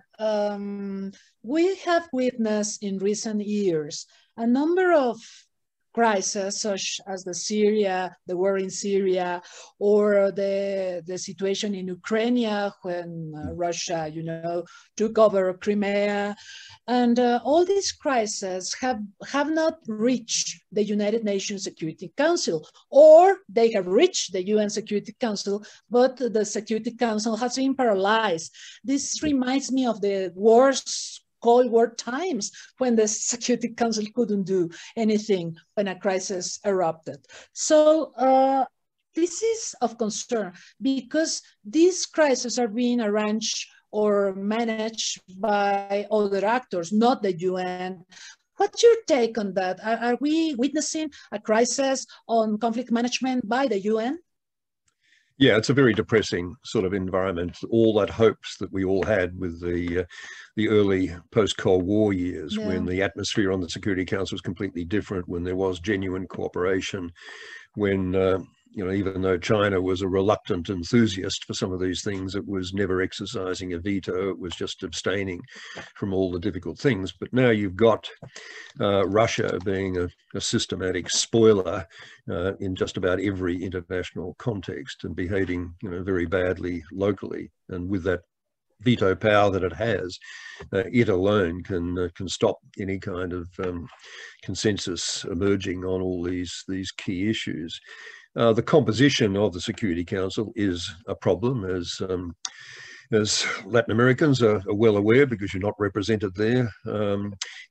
We have witnessed in recent years a number of crises such as the war in Syria, or the situation in Ukraine when Russia, took over Crimea. And all these crises have not reached the United Nations Security Council, or they have reached the UN Security Council, but the Security Council has been paralyzed. This reminds me of the Cold War times, when the Security Council couldn't do anything when a crisis erupted. So this is of concern, because these crises are being arranged or managed by other actors, not the UN. What's your take on that? Are we witnessing a crisis on conflict management by the UN? Yeah, it's a very depressing sort of environment. All that hopes that we all had with the early post-Cold War years, when the atmosphere on the Security Council was completely different, when there was genuine cooperation, when even though China was a reluctant enthusiast for some of these things, it was never exercising a veto. It was just abstaining from all the difficult things. But now you've got Russia being a systematic spoiler in just about every international context, and behaving, very badly locally. And with that veto power that it has, it alone can stop any kind of consensus emerging on all these key issues. The composition of the Security Council is a problem, as Latin Americans are well aware, because you're not represented there.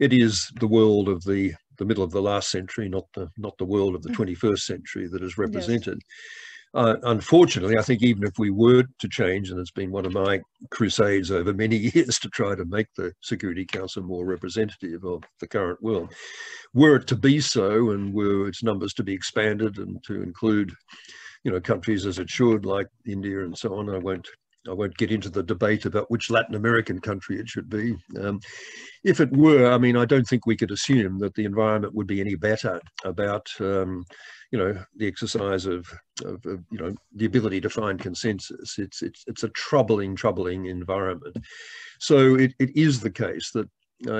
It is the world of the middle of the last century, not the world of the 21st century that is represented. Yes. Unfortunately, I think even if we were to change, and it's been one of my crusades over many years to try to make the Security Council more representative of the current world, were it to be so, and were its numbers to be expanded and to include, countries as it should, like India and so on, I won't get into the debate about which Latin American country it should be. If it were, I don't think we could assume that the environment would be any better about, the exercise of the ability to find consensus. It's a troubling environment. So it is the case that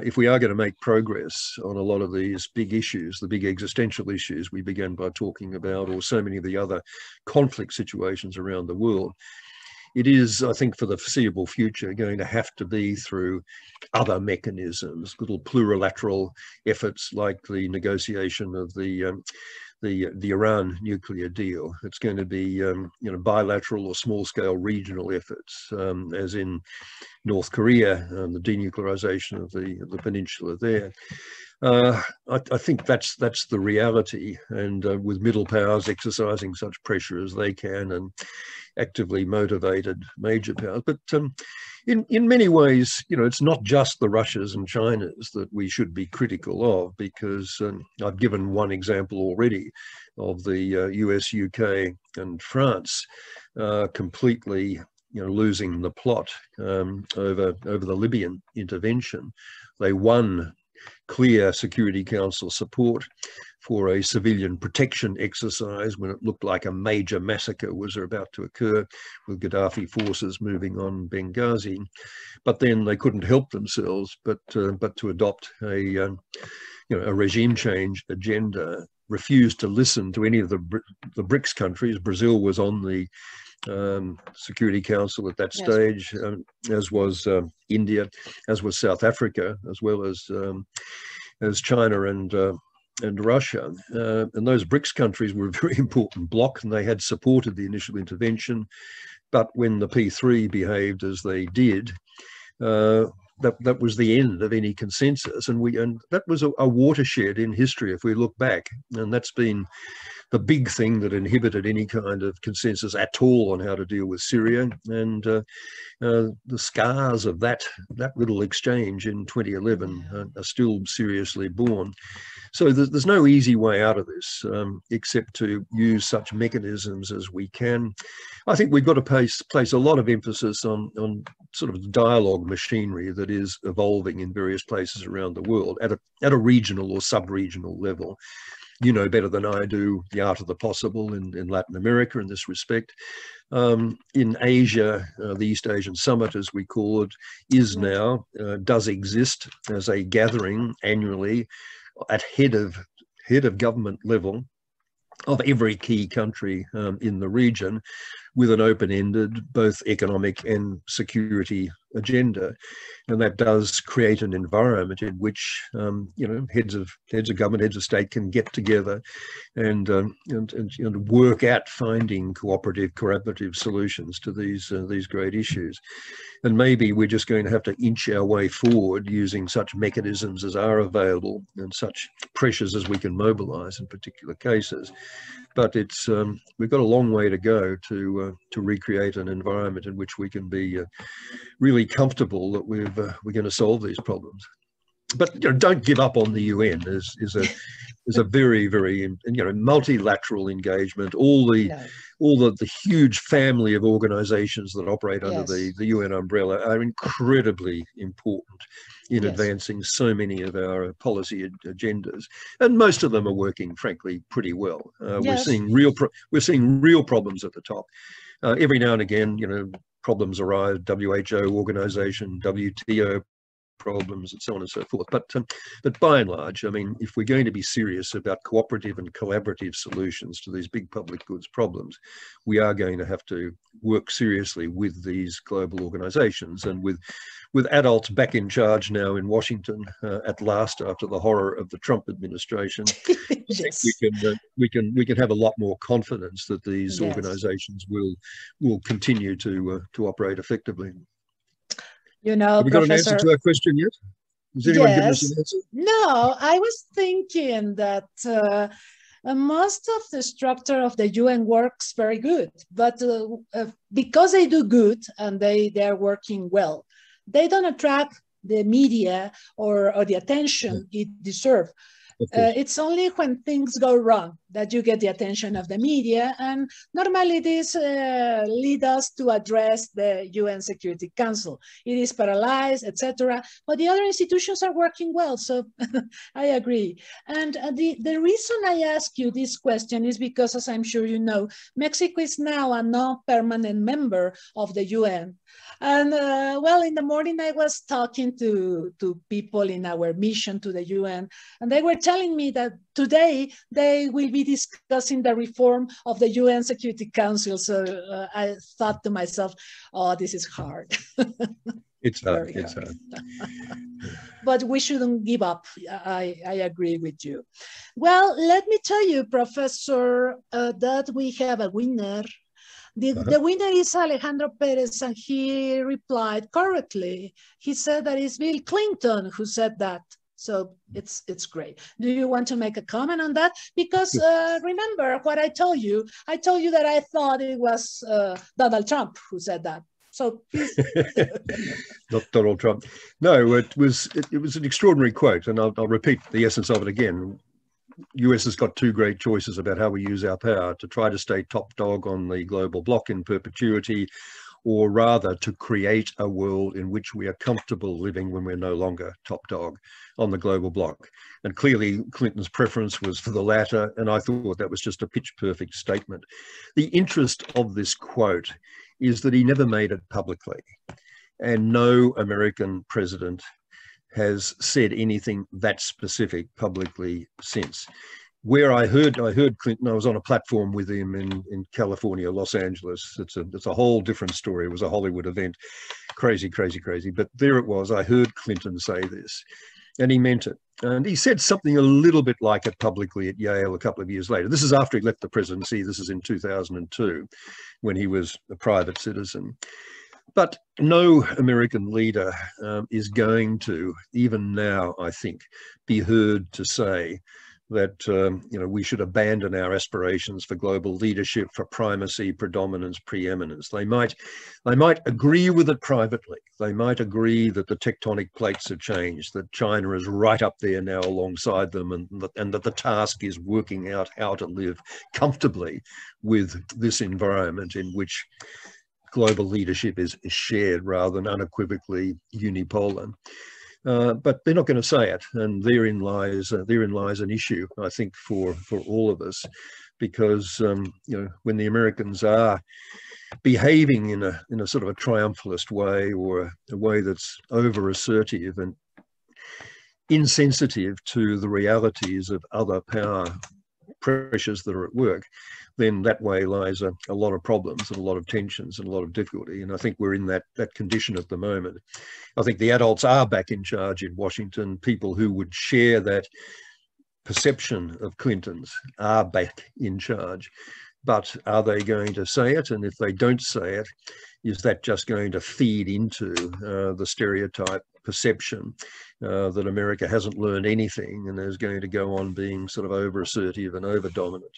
if we are going to make progress on a lot of these big issues, the big existential issues we began by talking about, or so many of the other conflict situations around the world, it is, I think, for the foreseeable future, going to have to be through other mechanisms, little plurilateral efforts like the negotiation of the Iran nuclear deal. It's going to be bilateral or small-scale regional efforts, as in North Korea, the denuclearization of the peninsula there. I think that's the reality, and with middle powers exercising such pressure as they can, and actively motivated major powers. But in many ways, it's not just the Russias and Chinas that we should be critical of, because I've given one example already of the US, UK and France completely losing the plot over the Libyan intervention. They won clear Security Council support for a civilian protection exercise when it looked like a major massacre was about to occur, with Gaddafi forces moving on Benghazi. But then they couldn't help themselves but to adopt a regime change agenda, refused to listen to any of the BRICS countries. Brazil was on the Security Council at that stage, as was India, as was South Africa, as well as China and Russia. And those BRICS countries were a very important bloc, and they had supported the initial intervention. But when the P3 behaved as they did, that was the end of any consensus, and that was a watershed in history if we look back, and that's been the big thing that inhibited any kind of consensus at all on how to deal with Syria. And the scars of that little exchange in 2011 are still seriously borne. So there's no easy way out of this, except to use such mechanisms as we can. I think we've got to place a lot of emphasis on sort of dialogue machinery that is evolving in various places around the world at a regional or sub-regional level. You know better than I do the art of the possible in Latin America in this respect. In Asia, the East Asian Summit, as we call it, does exist as a gathering annually at head of head of government level of every key country in the region, with an open-ended both economic and security agenda. And that does create an environment in which heads of government, heads of state can get together and work at finding collaborative solutions to these great issues. And maybe we're just going to have to inch our way forward using such mechanisms as are available and such pressures as we can mobilize in particular cases. But it's we've got a long way to go to recreate an environment in which we can be really comfortable that we're going to solve these problems. But don't give up on the UN. Is a very, very multilateral engagement. All the huge family of organisations that operate under the UN umbrella are incredibly important in advancing so many of our policy agendas, and most of them are working, frankly, pretty well. We're seeing real problems at the top. Every now and again, problems arise. WHO organisation, WTO problems, and so on and so forth. But by and large, I mean, if we're going to be serious about cooperative and collaborative solutions to these big public goods problems, we are going to have to work seriously with these global organisations, and with adults back in charge now in Washington at last after the horror of the Trump administration. Yes. we can have a lot more confidence that these organisations will continue to operate effectively. Have we got an answer to our question yet? Has anyone given us an answer? No, I was thinking that most of the structure of the UN works very good, but because they do good and they're working well, they don't attract the media or the attention it deserves. It's only when things go wrong that you get the attention of the media, and normally this leads us to address the UN Security Council. It is paralyzed, etc. But the other institutions are working well, so I agree. And the reason I ask you this question is because, as I'm sure you know, Mexico is now a non-permanent member of the UN. And well, in the morning I was talking to people in our mission to the UN, and they were telling me that today they will be discussing the reform of the UN Security Council. So I thought to myself, oh, this is hard. It's hard. It's hard. But we shouldn't give up. I agree with you. Well, let me tell you, Professor, that we have a winner. The winner is Alejandro Perez, and he replied correctly. He said that it's Bill Clinton who said that. So it's great. Do you want to make a comment on that? Because remember what I told you. I told you that I thought it was Donald Trump who said that. So please. Not Donald Trump. No, it was an extraordinary quote, and I'll repeat the essence of it again. US has got two great choices about how we use our power: to try to stay top dog on the global bloc in perpetuity, or rather to create a world in which we are comfortable living when we're no longer top dog on the global bloc. And clearly Clinton's preference was for the latter, and I thought that was just a pitch perfect statement. The interest of this quote is that he never made it publicly, and no American president has said anything that specific publicly since. Where I heard Clinton, I was on a platform with him in California, Los Angeles. It's a whole different story. It was a Hollywood event. Crazy, crazy, crazy. But there it was. I heard Clinton say this, and he meant it. And he said something a little bit like it publicly at Yale a couple of years later. This is after he left the presidency. This is in 2002, when he was a private citizen. But no American leader is going to, even now, I think, be heard to say that we should abandon our aspirations for global leadership, for primacy, predominance, preeminence. They might agree with it privately. They might agree that the tectonic plates have changed, that China is right up there now alongside them, and that the task is working out how to live comfortably with this environment in which global leadership is shared rather than unequivocally unipolar. But they're not going to say it, and therein lies an issue, I think, for all of us, because when the Americans are behaving in a sort of a triumphalist way, or a way that's over assertive, and insensitive to the realities of other power pressures that are at work, then that way lies a lot of problems and a lot of tensions and a lot of difficulty. And I think we're in that condition at the moment. I think the adults are back in charge in Washington. People who would share that perception of Clinton's are back in charge. But are they going to say it? And if they don't say it, is that just going to feed into the stereotype perception that America hasn't learned anything and is going to go on being sort of over-assertive and over-dominant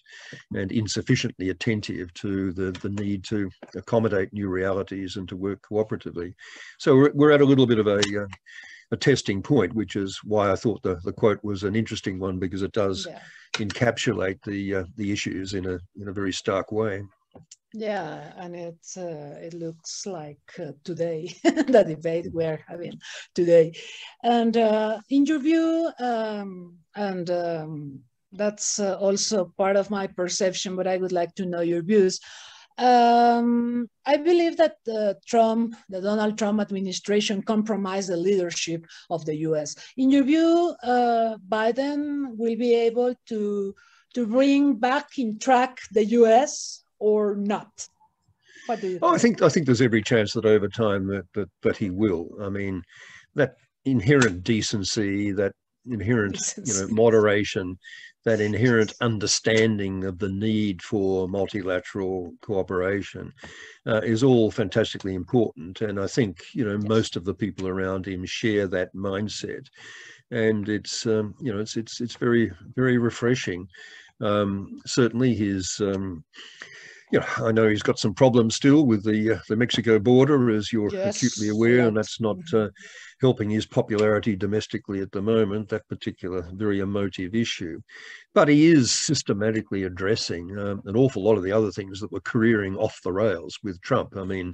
and insufficiently attentive to the need to accommodate new realities and to work cooperatively? So we're at a little bit of a testing point, which is why I thought the quote was an interesting one, because it does encapsulate the issues in a very stark way. Yeah, and it looks like today, the debate we're having today. And in your view, that's also part of my perception, but I would like to know your views. I believe that the Donald Trump administration compromised the leadership of the US. In your view, Biden will be able to bring back in track the US or not? What do you think? I think there's every chance that over time that he will. I mean, that inherent decency, that inherent moderation, that inherent understanding of the need for multilateral cooperation is all fantastically important. And I think most of the people around him share that mindset, and it's it's very, very refreshing. Certainly his I know he's got some problems still with the Mexico border, as you're acutely aware, and that's not helping his popularity domestically at the moment, that particular very emotive issue. But he is systematically addressing an awful lot of the other things that were careering off the rails with Trump. I mean,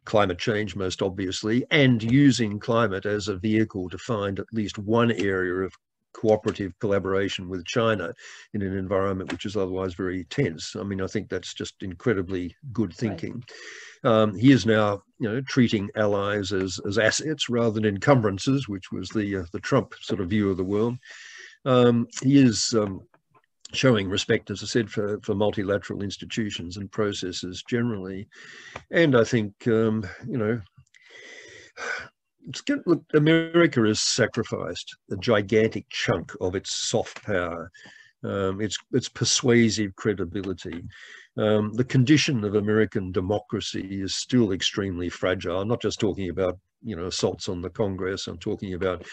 climate change, most obviously, and using climate as a vehicle to find at least one area of cooperative collaboration with China in an environment which is otherwise very tense. I mean, I think that's just incredibly good thinking. Right. He is now, treating allies as assets rather than encumbrances, which was the Trump sort of view of the world. He is showing respect, as I said, for multilateral institutions and processes generally. And I think, look, America has sacrificed a gigantic chunk of its soft power, its persuasive credibility. The condition of American democracy is still extremely fragile. I'm not just talking about assaults on the Congress. I'm talking about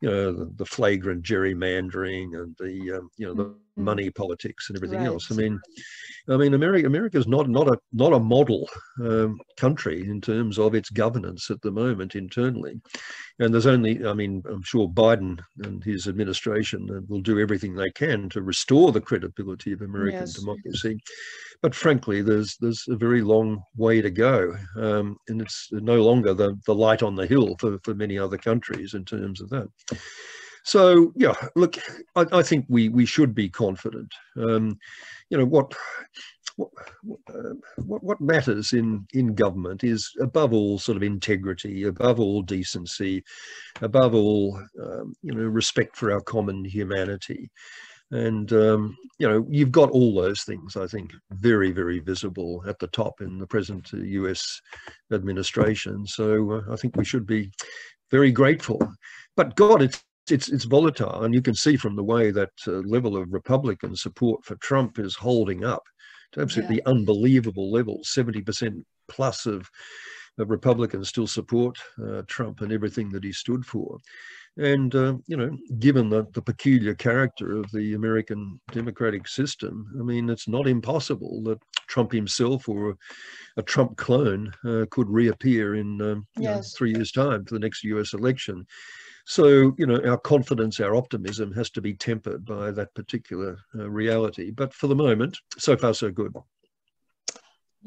the flagrant gerrymandering and the money politics and everything else. I mean, America is not a model country in terms of its governance at the moment internally. And there's only, I'm sure Biden and his administration will do everything they can to restore the credibility of American democracy. But frankly, there's a very long way to go, and it's no longer the light on the hill for many other countries in terms of that. So yeah, look, I think we should be confident. What matters in government is, above all, sort of integrity, above all decency, above all respect for our common humanity. And you've got all those things, I think, very, very visible at the top in the present US administration. So I think we should be very grateful. But God, it's volatile, and you can see from the way that level of Republican support for Trump is holding up to absolutely unbelievable levels. 70% plus of Republicans still support Trump and everything that he stood for. And, given the peculiar character of the American democratic system, I mean, it's not impossible that Trump himself or a Trump clone could reappear in 3 years' time for the next US election. So, our confidence, our optimism has to be tempered by that particular reality. But for the moment, so far, so good.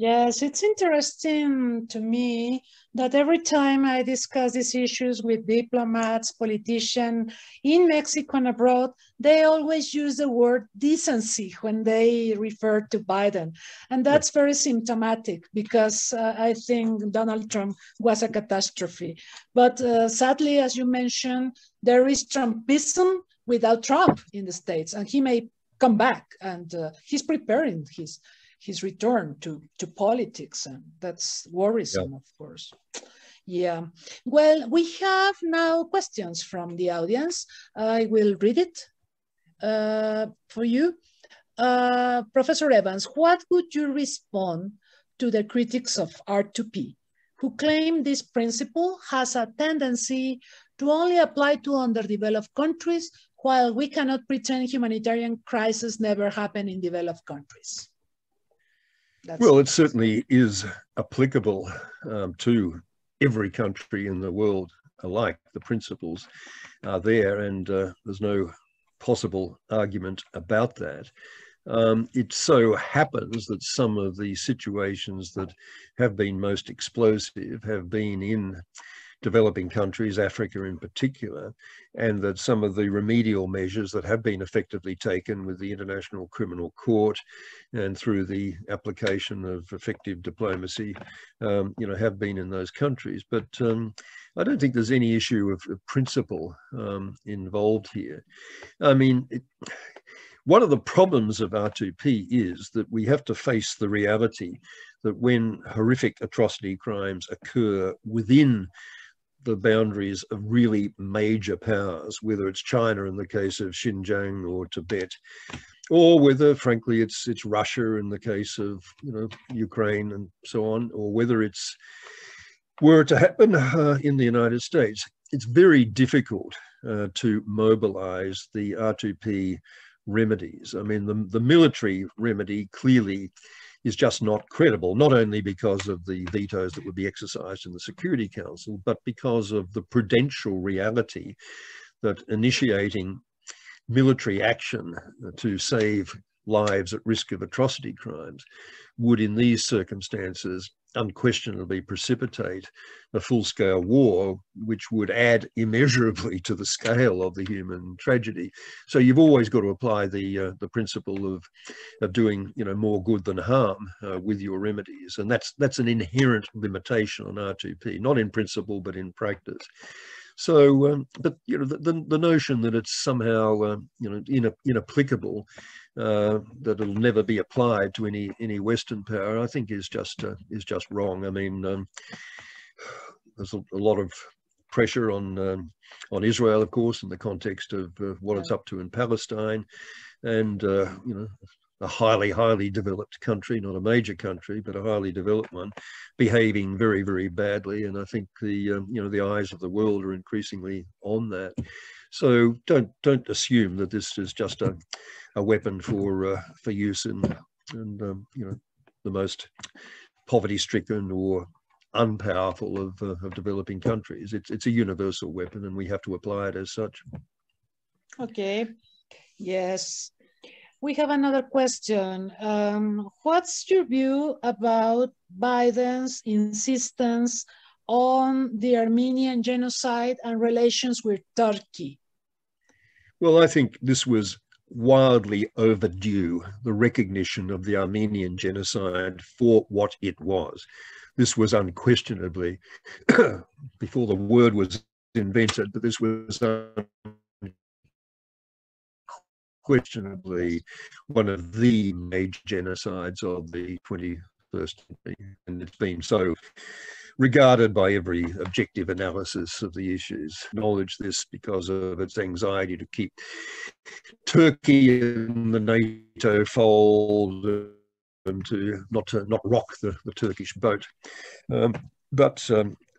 Yes, it's interesting to me that every time I discuss these issues with diplomats, politicians in Mexico and abroad, they always use the word decency when they refer to Biden. And that's very symptomatic, because I think Donald Trump was a catastrophe. But sadly, as you mentioned, there is Trumpism without Trump in the States, and he may come back, and he's preparing his return to politics, and that's worrisome, of course. Yeah, well, we have now questions from the audience. I will read it for you. Professor Evans, what would you respond to the critics of R2P who claim this principle has a tendency to only apply to underdeveloped countries, while we cannot pretend humanitarian crises never happen in developed countries? Well, it certainly is applicable to every country in the world alike. The principles are there, and there's no possible argument about that. It so happens that some of the situations that have been most explosive have been in developing countries, Africa in particular, and that some of the remedial measures that have been effectively taken with the International Criminal Court and through the application of effective diplomacy, have been in those countries. But I don't think there's any issue of principle involved here. I mean, one of the problems of R2P is that we have to face the reality that when horrific atrocity crimes occur within the boundaries of really major powers, whether it's China in the case of Xinjiang or Tibet, or whether, frankly, it's Russia in the case of Ukraine and so on, or whether it's were to happen in the United States, it's very difficult to mobilize the R2P remedies. I mean, the military remedy clearly is just not credible, not only because of the vetoes that would be exercised in the Security Council, but because of the prudential reality that initiating military action to save lives at risk of atrocity crimes would, in these circumstances, unquestionably precipitate a full-scale war, which would add immeasurably to the scale of the human tragedy. So you've always got to apply the principle of doing more good than harm with your remedies, and that's an inherent limitation on R2P, not in principle but in practice. So, but the notion that it's somehow inapplicable, that it'll never be applied to any Western power, I think is just wrong. I mean, there's a lot of pressure on Israel, of course, in the context of what it's up to in Palestine, and a highly developed country, not a major country, but a highly developed one, behaving very, very badly. And I think the eyes of the world are increasingly on that. So don't assume that this is just a weapon for use in the most poverty-stricken or unpowerful of developing countries. It's a universal weapon, and we have to apply it as such. Okay. Yes. We have another question. What's your view about Biden's insistence on the Armenian genocide and relations with Turkey? Well, I think this was wildly overdue, the recognition of the Armenian genocide for what it was. This was unquestionably, before the word was invented, but this was unquestionably one of the major genocides of the 21st century, and it's been so regarded by every objective analysis of the issues. Acknowledge this because of its anxiety to keep Turkey in the NATO fold and to not rock the Turkish boat. But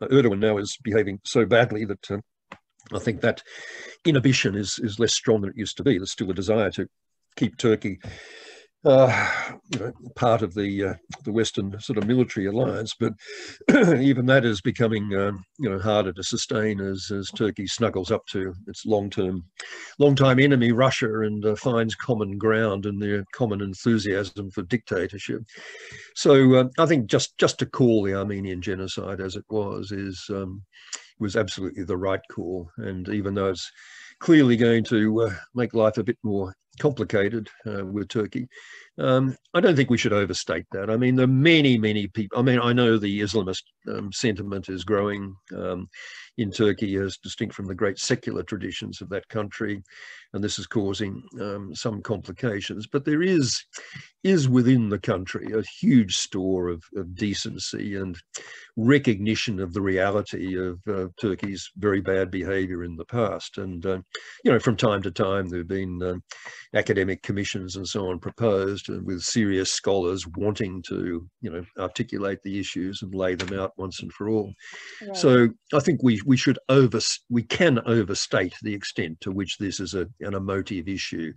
Erdogan now is behaving so badly that I think that inhibition is less strong than it used to be. There's still a desire to keep Turkey part of the Western sort of military alliance, but even that is becoming harder to sustain as Turkey snuggles up to its long-time enemy Russia and finds common ground in their common enthusiasm for dictatorship. So I think just to call the Armenian genocide as it was absolutely the right call, and even though it's clearly going to make life a bit more complicated with Turkey. I don't think we should overstate that. I mean, there are many people. I mean, I know the Islamist sentiment is growing in Turkey as distinct from the great secular traditions of that country, and this is causing some complications. But there is within the country a huge store of decency and recognition of the reality of Turkey's very bad behaviour in the past. And you know, from time to time there have been academic commissions and so on proposed, with serious scholars wanting to, you know, articulate the issues and lay them out once and for all. Right. So I think we can overstate the extent to which this is an emotive issue.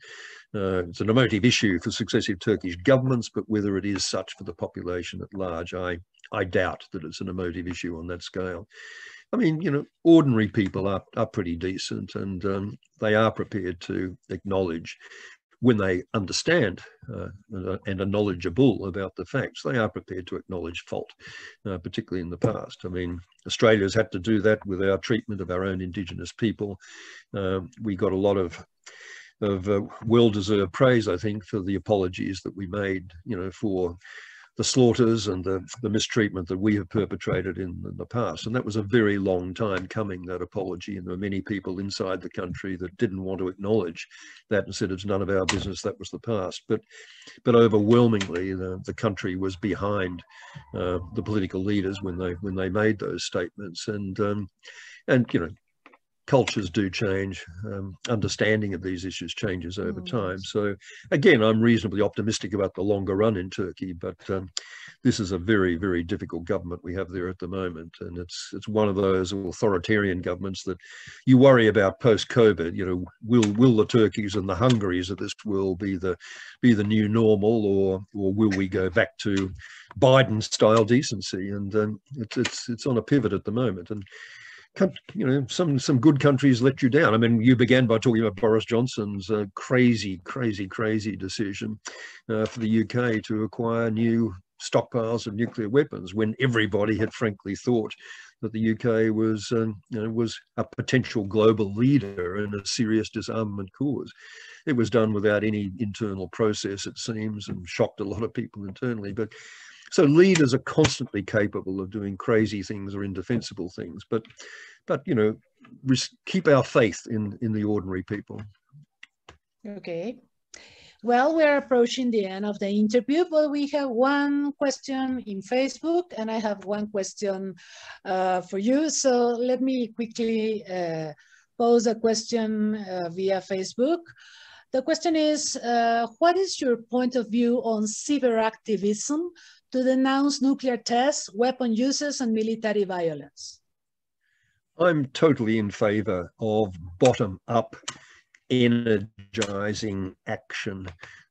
It's an emotive issue for successive Turkish governments, but whether it is such for the population at large, I doubt that it's an emotive issue on that scale. I mean, you know, ordinary people are pretty decent, and they are prepared to acknowledge when they understand and are knowledgeable about the facts. They are prepared to acknowledge fault, particularly in the past. I mean, Australia's had to do that with our treatment of our own Indigenous people. We got a lot of well-deserved praise, I think, for the apologies that we made, you know, for the slaughters and the mistreatment that we have perpetrated in the past. And that was a very long time coming, that apology. And there were many people inside the country that didn't want to acknowledge that and said it's none of our business, that was the past. But overwhelmingly, the country was behind the political leaders when they made those statements. And you know, cultures do change, understanding of these issues changes over time. So again, I'm reasonably optimistic about the longer run in Turkey, but this is a very, very difficult government we have there at the moment. And it's one of those authoritarian governments that you worry about post-COVID. You know, will the Turkeys and the Hungaries of this world be the new normal, or will we go back to Biden-style decency? And it's on a pivot at the moment. And you know, some good countries let you down. I mean, you began by talking about Boris Johnson's crazy decision for the UK to acquire new stockpiles of nuclear weapons, when everybody had frankly thought that the UK was, you know, was a potential global leader in a serious disarmament cause. It was done without any internal process, it seems, and shocked a lot of people internally. But so leaders are constantly capable of doing crazy things or indefensible things, but you know, keep our faith in the ordinary people. Okay. Well, we're approaching the end of the interview, but we have one question in Facebook, and I have one question for you. So let me quickly pose a question via Facebook. The question is, what is your point of view on cyberactivism to denounce nuclear tests, weapon uses, and military violence? I'm totally in favor of bottom-up, energizing action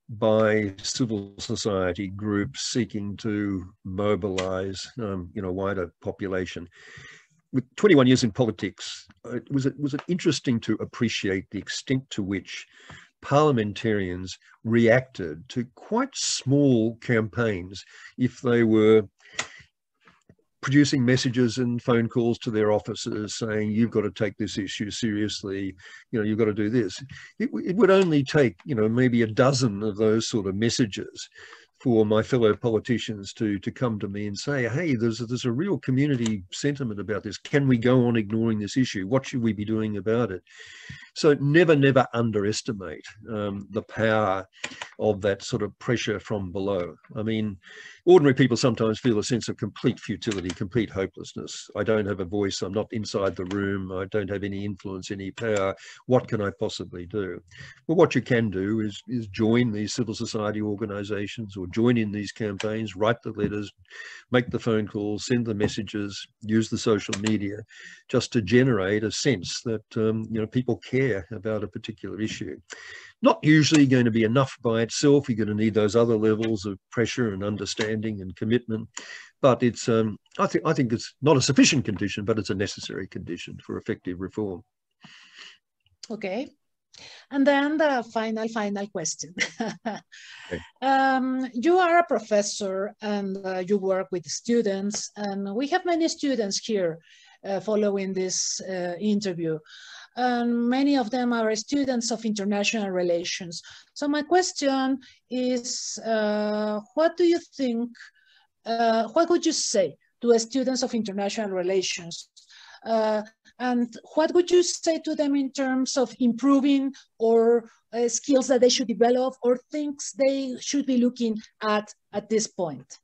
by civil society groups seeking to mobilize, you know, wider population. With 21 years in politics, it was interesting to appreciate the extent to which parliamentarians reacted to quite small campaigns if they were producing messages and phone calls to their officers saying, you've got to take this issue seriously, you know, you've got to do this. It would only take, you know, maybe a dozen of those sort of messages for my fellow politicians to come to me and say, hey, there's a real community sentiment about this. Can we go on ignoring this issue? What should we be doing about it? So never underestimate the power of that sort of pressure from below. I mean, ordinary people sometimes feel a sense of complete futility, complete hopelessness. I don't have a voice. I'm not inside the room. I don't have any influence, any power. What can I possibly do? Well, what you can do is join these civil society organizations or join in these campaigns, write the letters, make the phone calls, send the messages, use the social media, just to generate a sense that, you know, people care about a particular issue. Not usually going to be enough by itself. You're going to need those other levels of pressure and understanding and commitment. But it's, I think it's not a sufficient condition, but it's a necessary condition for effective reform. Okay. And then the final question. Okay. You are a professor and you work with students, and we have many students here following this interview. and many of them are students of international relations. So my question is, what do you think, what would you say to students of international relations? And what would you say to them in terms of improving or skills that they should develop or things they should be looking at this point?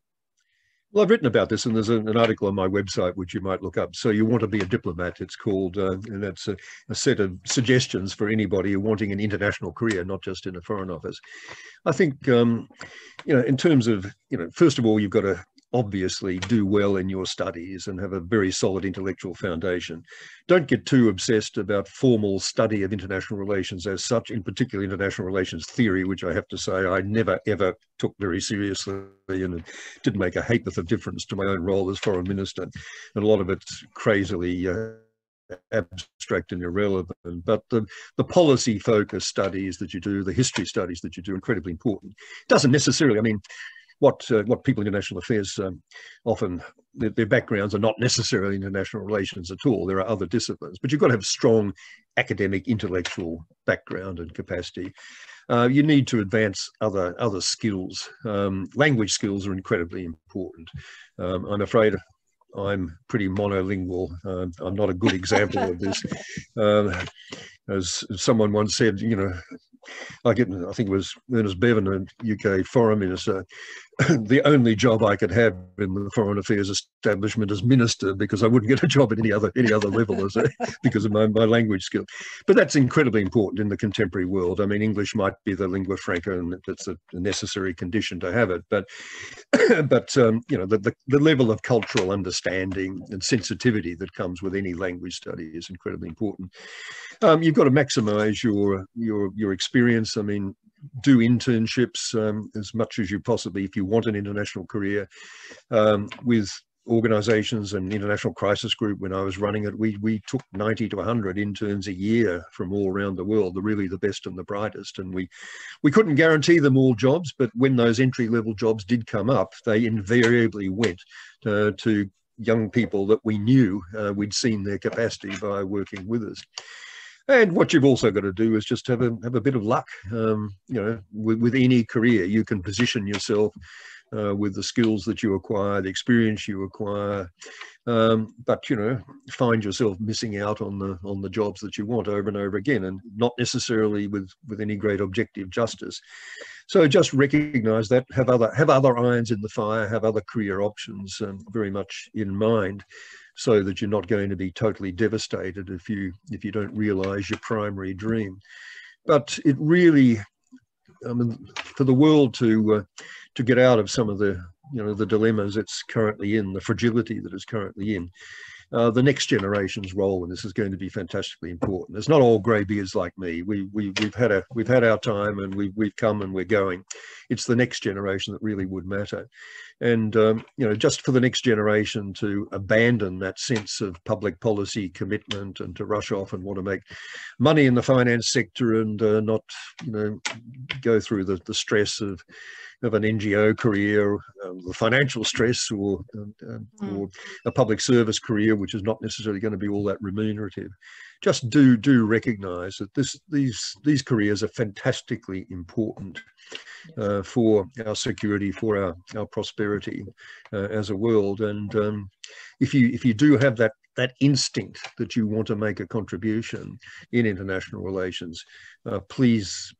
Well, I've written about this, and there's an article on my website which you might look up. So You Want to Be a Diplomat, it's called, and that's a set of suggestions for anybody wanting an international career, not just in a foreign office. I think, in terms of, first of all, you've got to obviously do well in your studies and have a very solid intellectual foundation. Don't get too obsessed about formal study of international relations as such, in particular international relations theory, which I have to say I never ever took very seriously, and it didn't make a ha'porth of difference to my own role as foreign minister. And a lot of it's crazily abstract and irrelevant, but the policy focused studies that you do, the history studies that you do, are incredibly important. Doesn't necessarily, I mean, what people in international affairs often, their backgrounds are not necessarily international relations at all. There are other disciplines, but you've got to have strong academic, intellectual background and capacity. You need to advance other skills. Language skills are incredibly important. I'm afraid I'm pretty monolingual. I'm not a good example of this. As someone once said, I think it was Ernest Bevan, a UK foreign minister, the only job I could have in the foreign affairs establishment as minister, because I wouldn't get a job at any other level because of my language skill. But that's incredibly important in the contemporary world. I mean, English might be the lingua franca, and that's a necessary condition to have it. But the level of cultural understanding and sensitivity that comes with any language study is incredibly important. You've got to maximise your experience. I mean, do internships as much as you possibly, if you want an international career, with organisations and International Crisis Group. When I was running it, we took 90 to 100 interns a year from all around the world, really the best and the brightest. And we couldn't guarantee them all jobs, but when those entry-level jobs did come up, they invariably went to young people that we knew we'd seen their capacity by working with us. And what you've also got to do is just have a bit of luck. With any career, you can position yourself with the skills that you acquire, the experience you acquire, but find yourself missing out on the jobs that you want over and over again, and not necessarily with any great objective justice. So just recognise that, have other irons in the fire, have other career options very much in mind, so that you're not going to be totally devastated if you don't realise your primary dream. But it really, for the world to get out of some of the the dilemmas it's currently in, the fragility that it's currently in, the next generation's role in this is going to be fantastically important. It's not all greybeards like me. We've had our time, and we've come and we're going. It's the next generation that really would matter. And just for the next generation to abandon that sense of public policy commitment and to rush off and want to make money in the finance sector and not go through the stress of an NGO career, the financial stress, or a public service career, which is not necessarily going to be all that remunerative. Just do recognise that these careers are fantastically important for our security, for our prosperity as a world. And if you do have that instinct that you want to make a contribution in international relations, please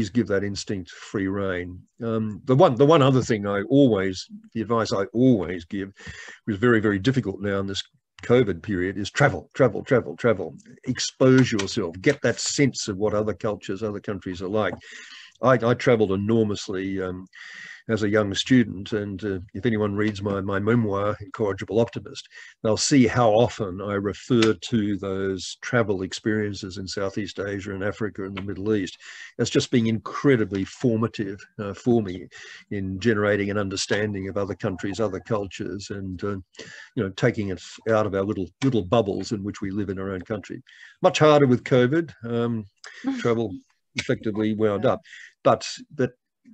give that instinct free rein. The one other thing the advice I always give, which is very, very difficult now in this COVID period, is travel. Expose yourself, get that sense of what other cultures, other countries are like. I traveled enormously as a young student, and if anyone reads my memoir, Incorrigible Optimist, they'll see how often I refer to those travel experiences in Southeast Asia and Africa and the Middle East as just being incredibly formative for me in generating an understanding of other countries, other cultures, and taking us out of our little bubbles in which we live in our own country. Much harder with COVID. Travel effectively wound up, but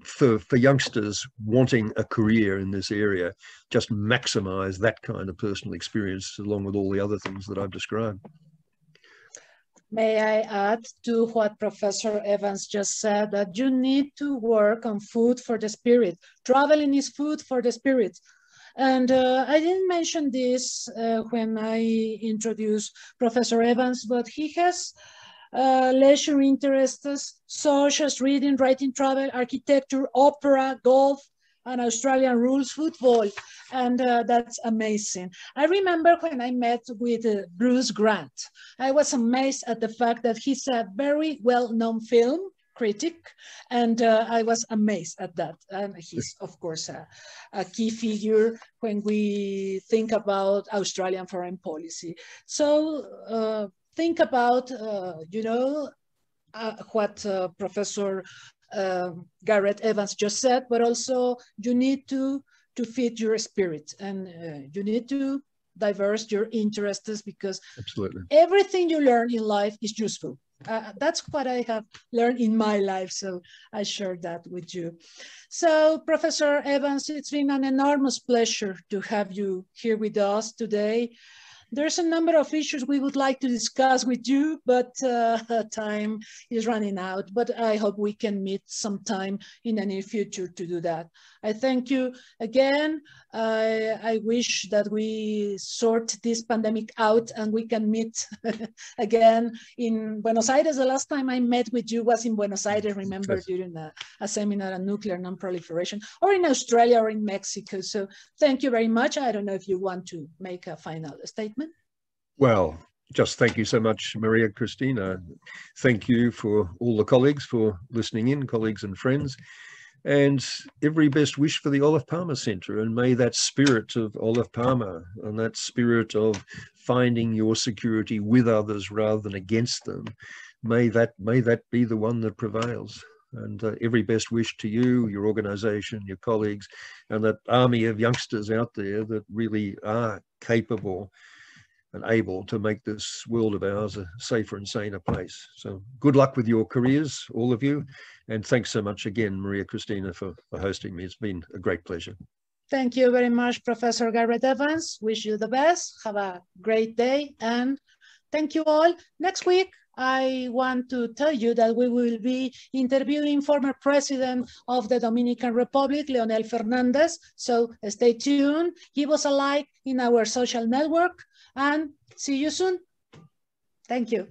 for youngsters wanting a career in this area, just maximize that kind of personal experience along with all the other things that I've described. May I add to what Professor Evans just said, that you need to work on food for the spirit. Traveling is food for the spirit. And I didn't mention this when I introduced Professor Evans, but he has leisure interests such as reading, writing, travel, architecture, opera, golf, and Australian rules football. And that's amazing. I remember when I met with Bruce Grant, I was amazed at the fact that he's a very well-known film critic, and I was amazed at that. And he's, of course, a key figure when we think about Australian foreign policy. So think about, you know, what Professor Gareth Evans just said, but also you need to feed your spirit, and you need to diverse your interests, because absolutely everything you learn in life is useful. That's what I have learned in my life, so I share that with you. So, Professor Evans, it's been an enormous pleasure to have you here with us today. There's a number of issues we would like to discuss with you, but time is running out. But I hope we can meet sometime in the near future to do that. I thank you again. I wish that we sort this pandemic out and we can meet again in Buenos Aires. The last time I met with you was in Buenos Aires, remember, yes, during a seminar on nuclear non-proliferation, or in Australia or in Mexico. So thank you very much. I don't know if you want to make a final statement. Well, just thank you so much, Maria Cristina. Thank you for all the colleagues for listening in, colleagues and friends, and every best wish for the Olof Palme Centre. And may that spirit of Olof Palme and that spirit of finding your security with others rather than against them, may that be the one that prevails. And every best wish to you, your organisation, your colleagues, and that army of youngsters out there that really are capable and able to make this world of ours a safer and saner place. So good luck with your careers, all of you. And thanks so much again, Maria Cristina, for hosting me. It's been a great pleasure. Thank you very much, Professor Gareth Evans. Wish you the best. Have a great day. And thank you all. Next week, I want to tell you that we will be interviewing former President of the Dominican Republic, Leonel Fernandez. So stay tuned, give us a like in our social network, and see you soon. Thank you.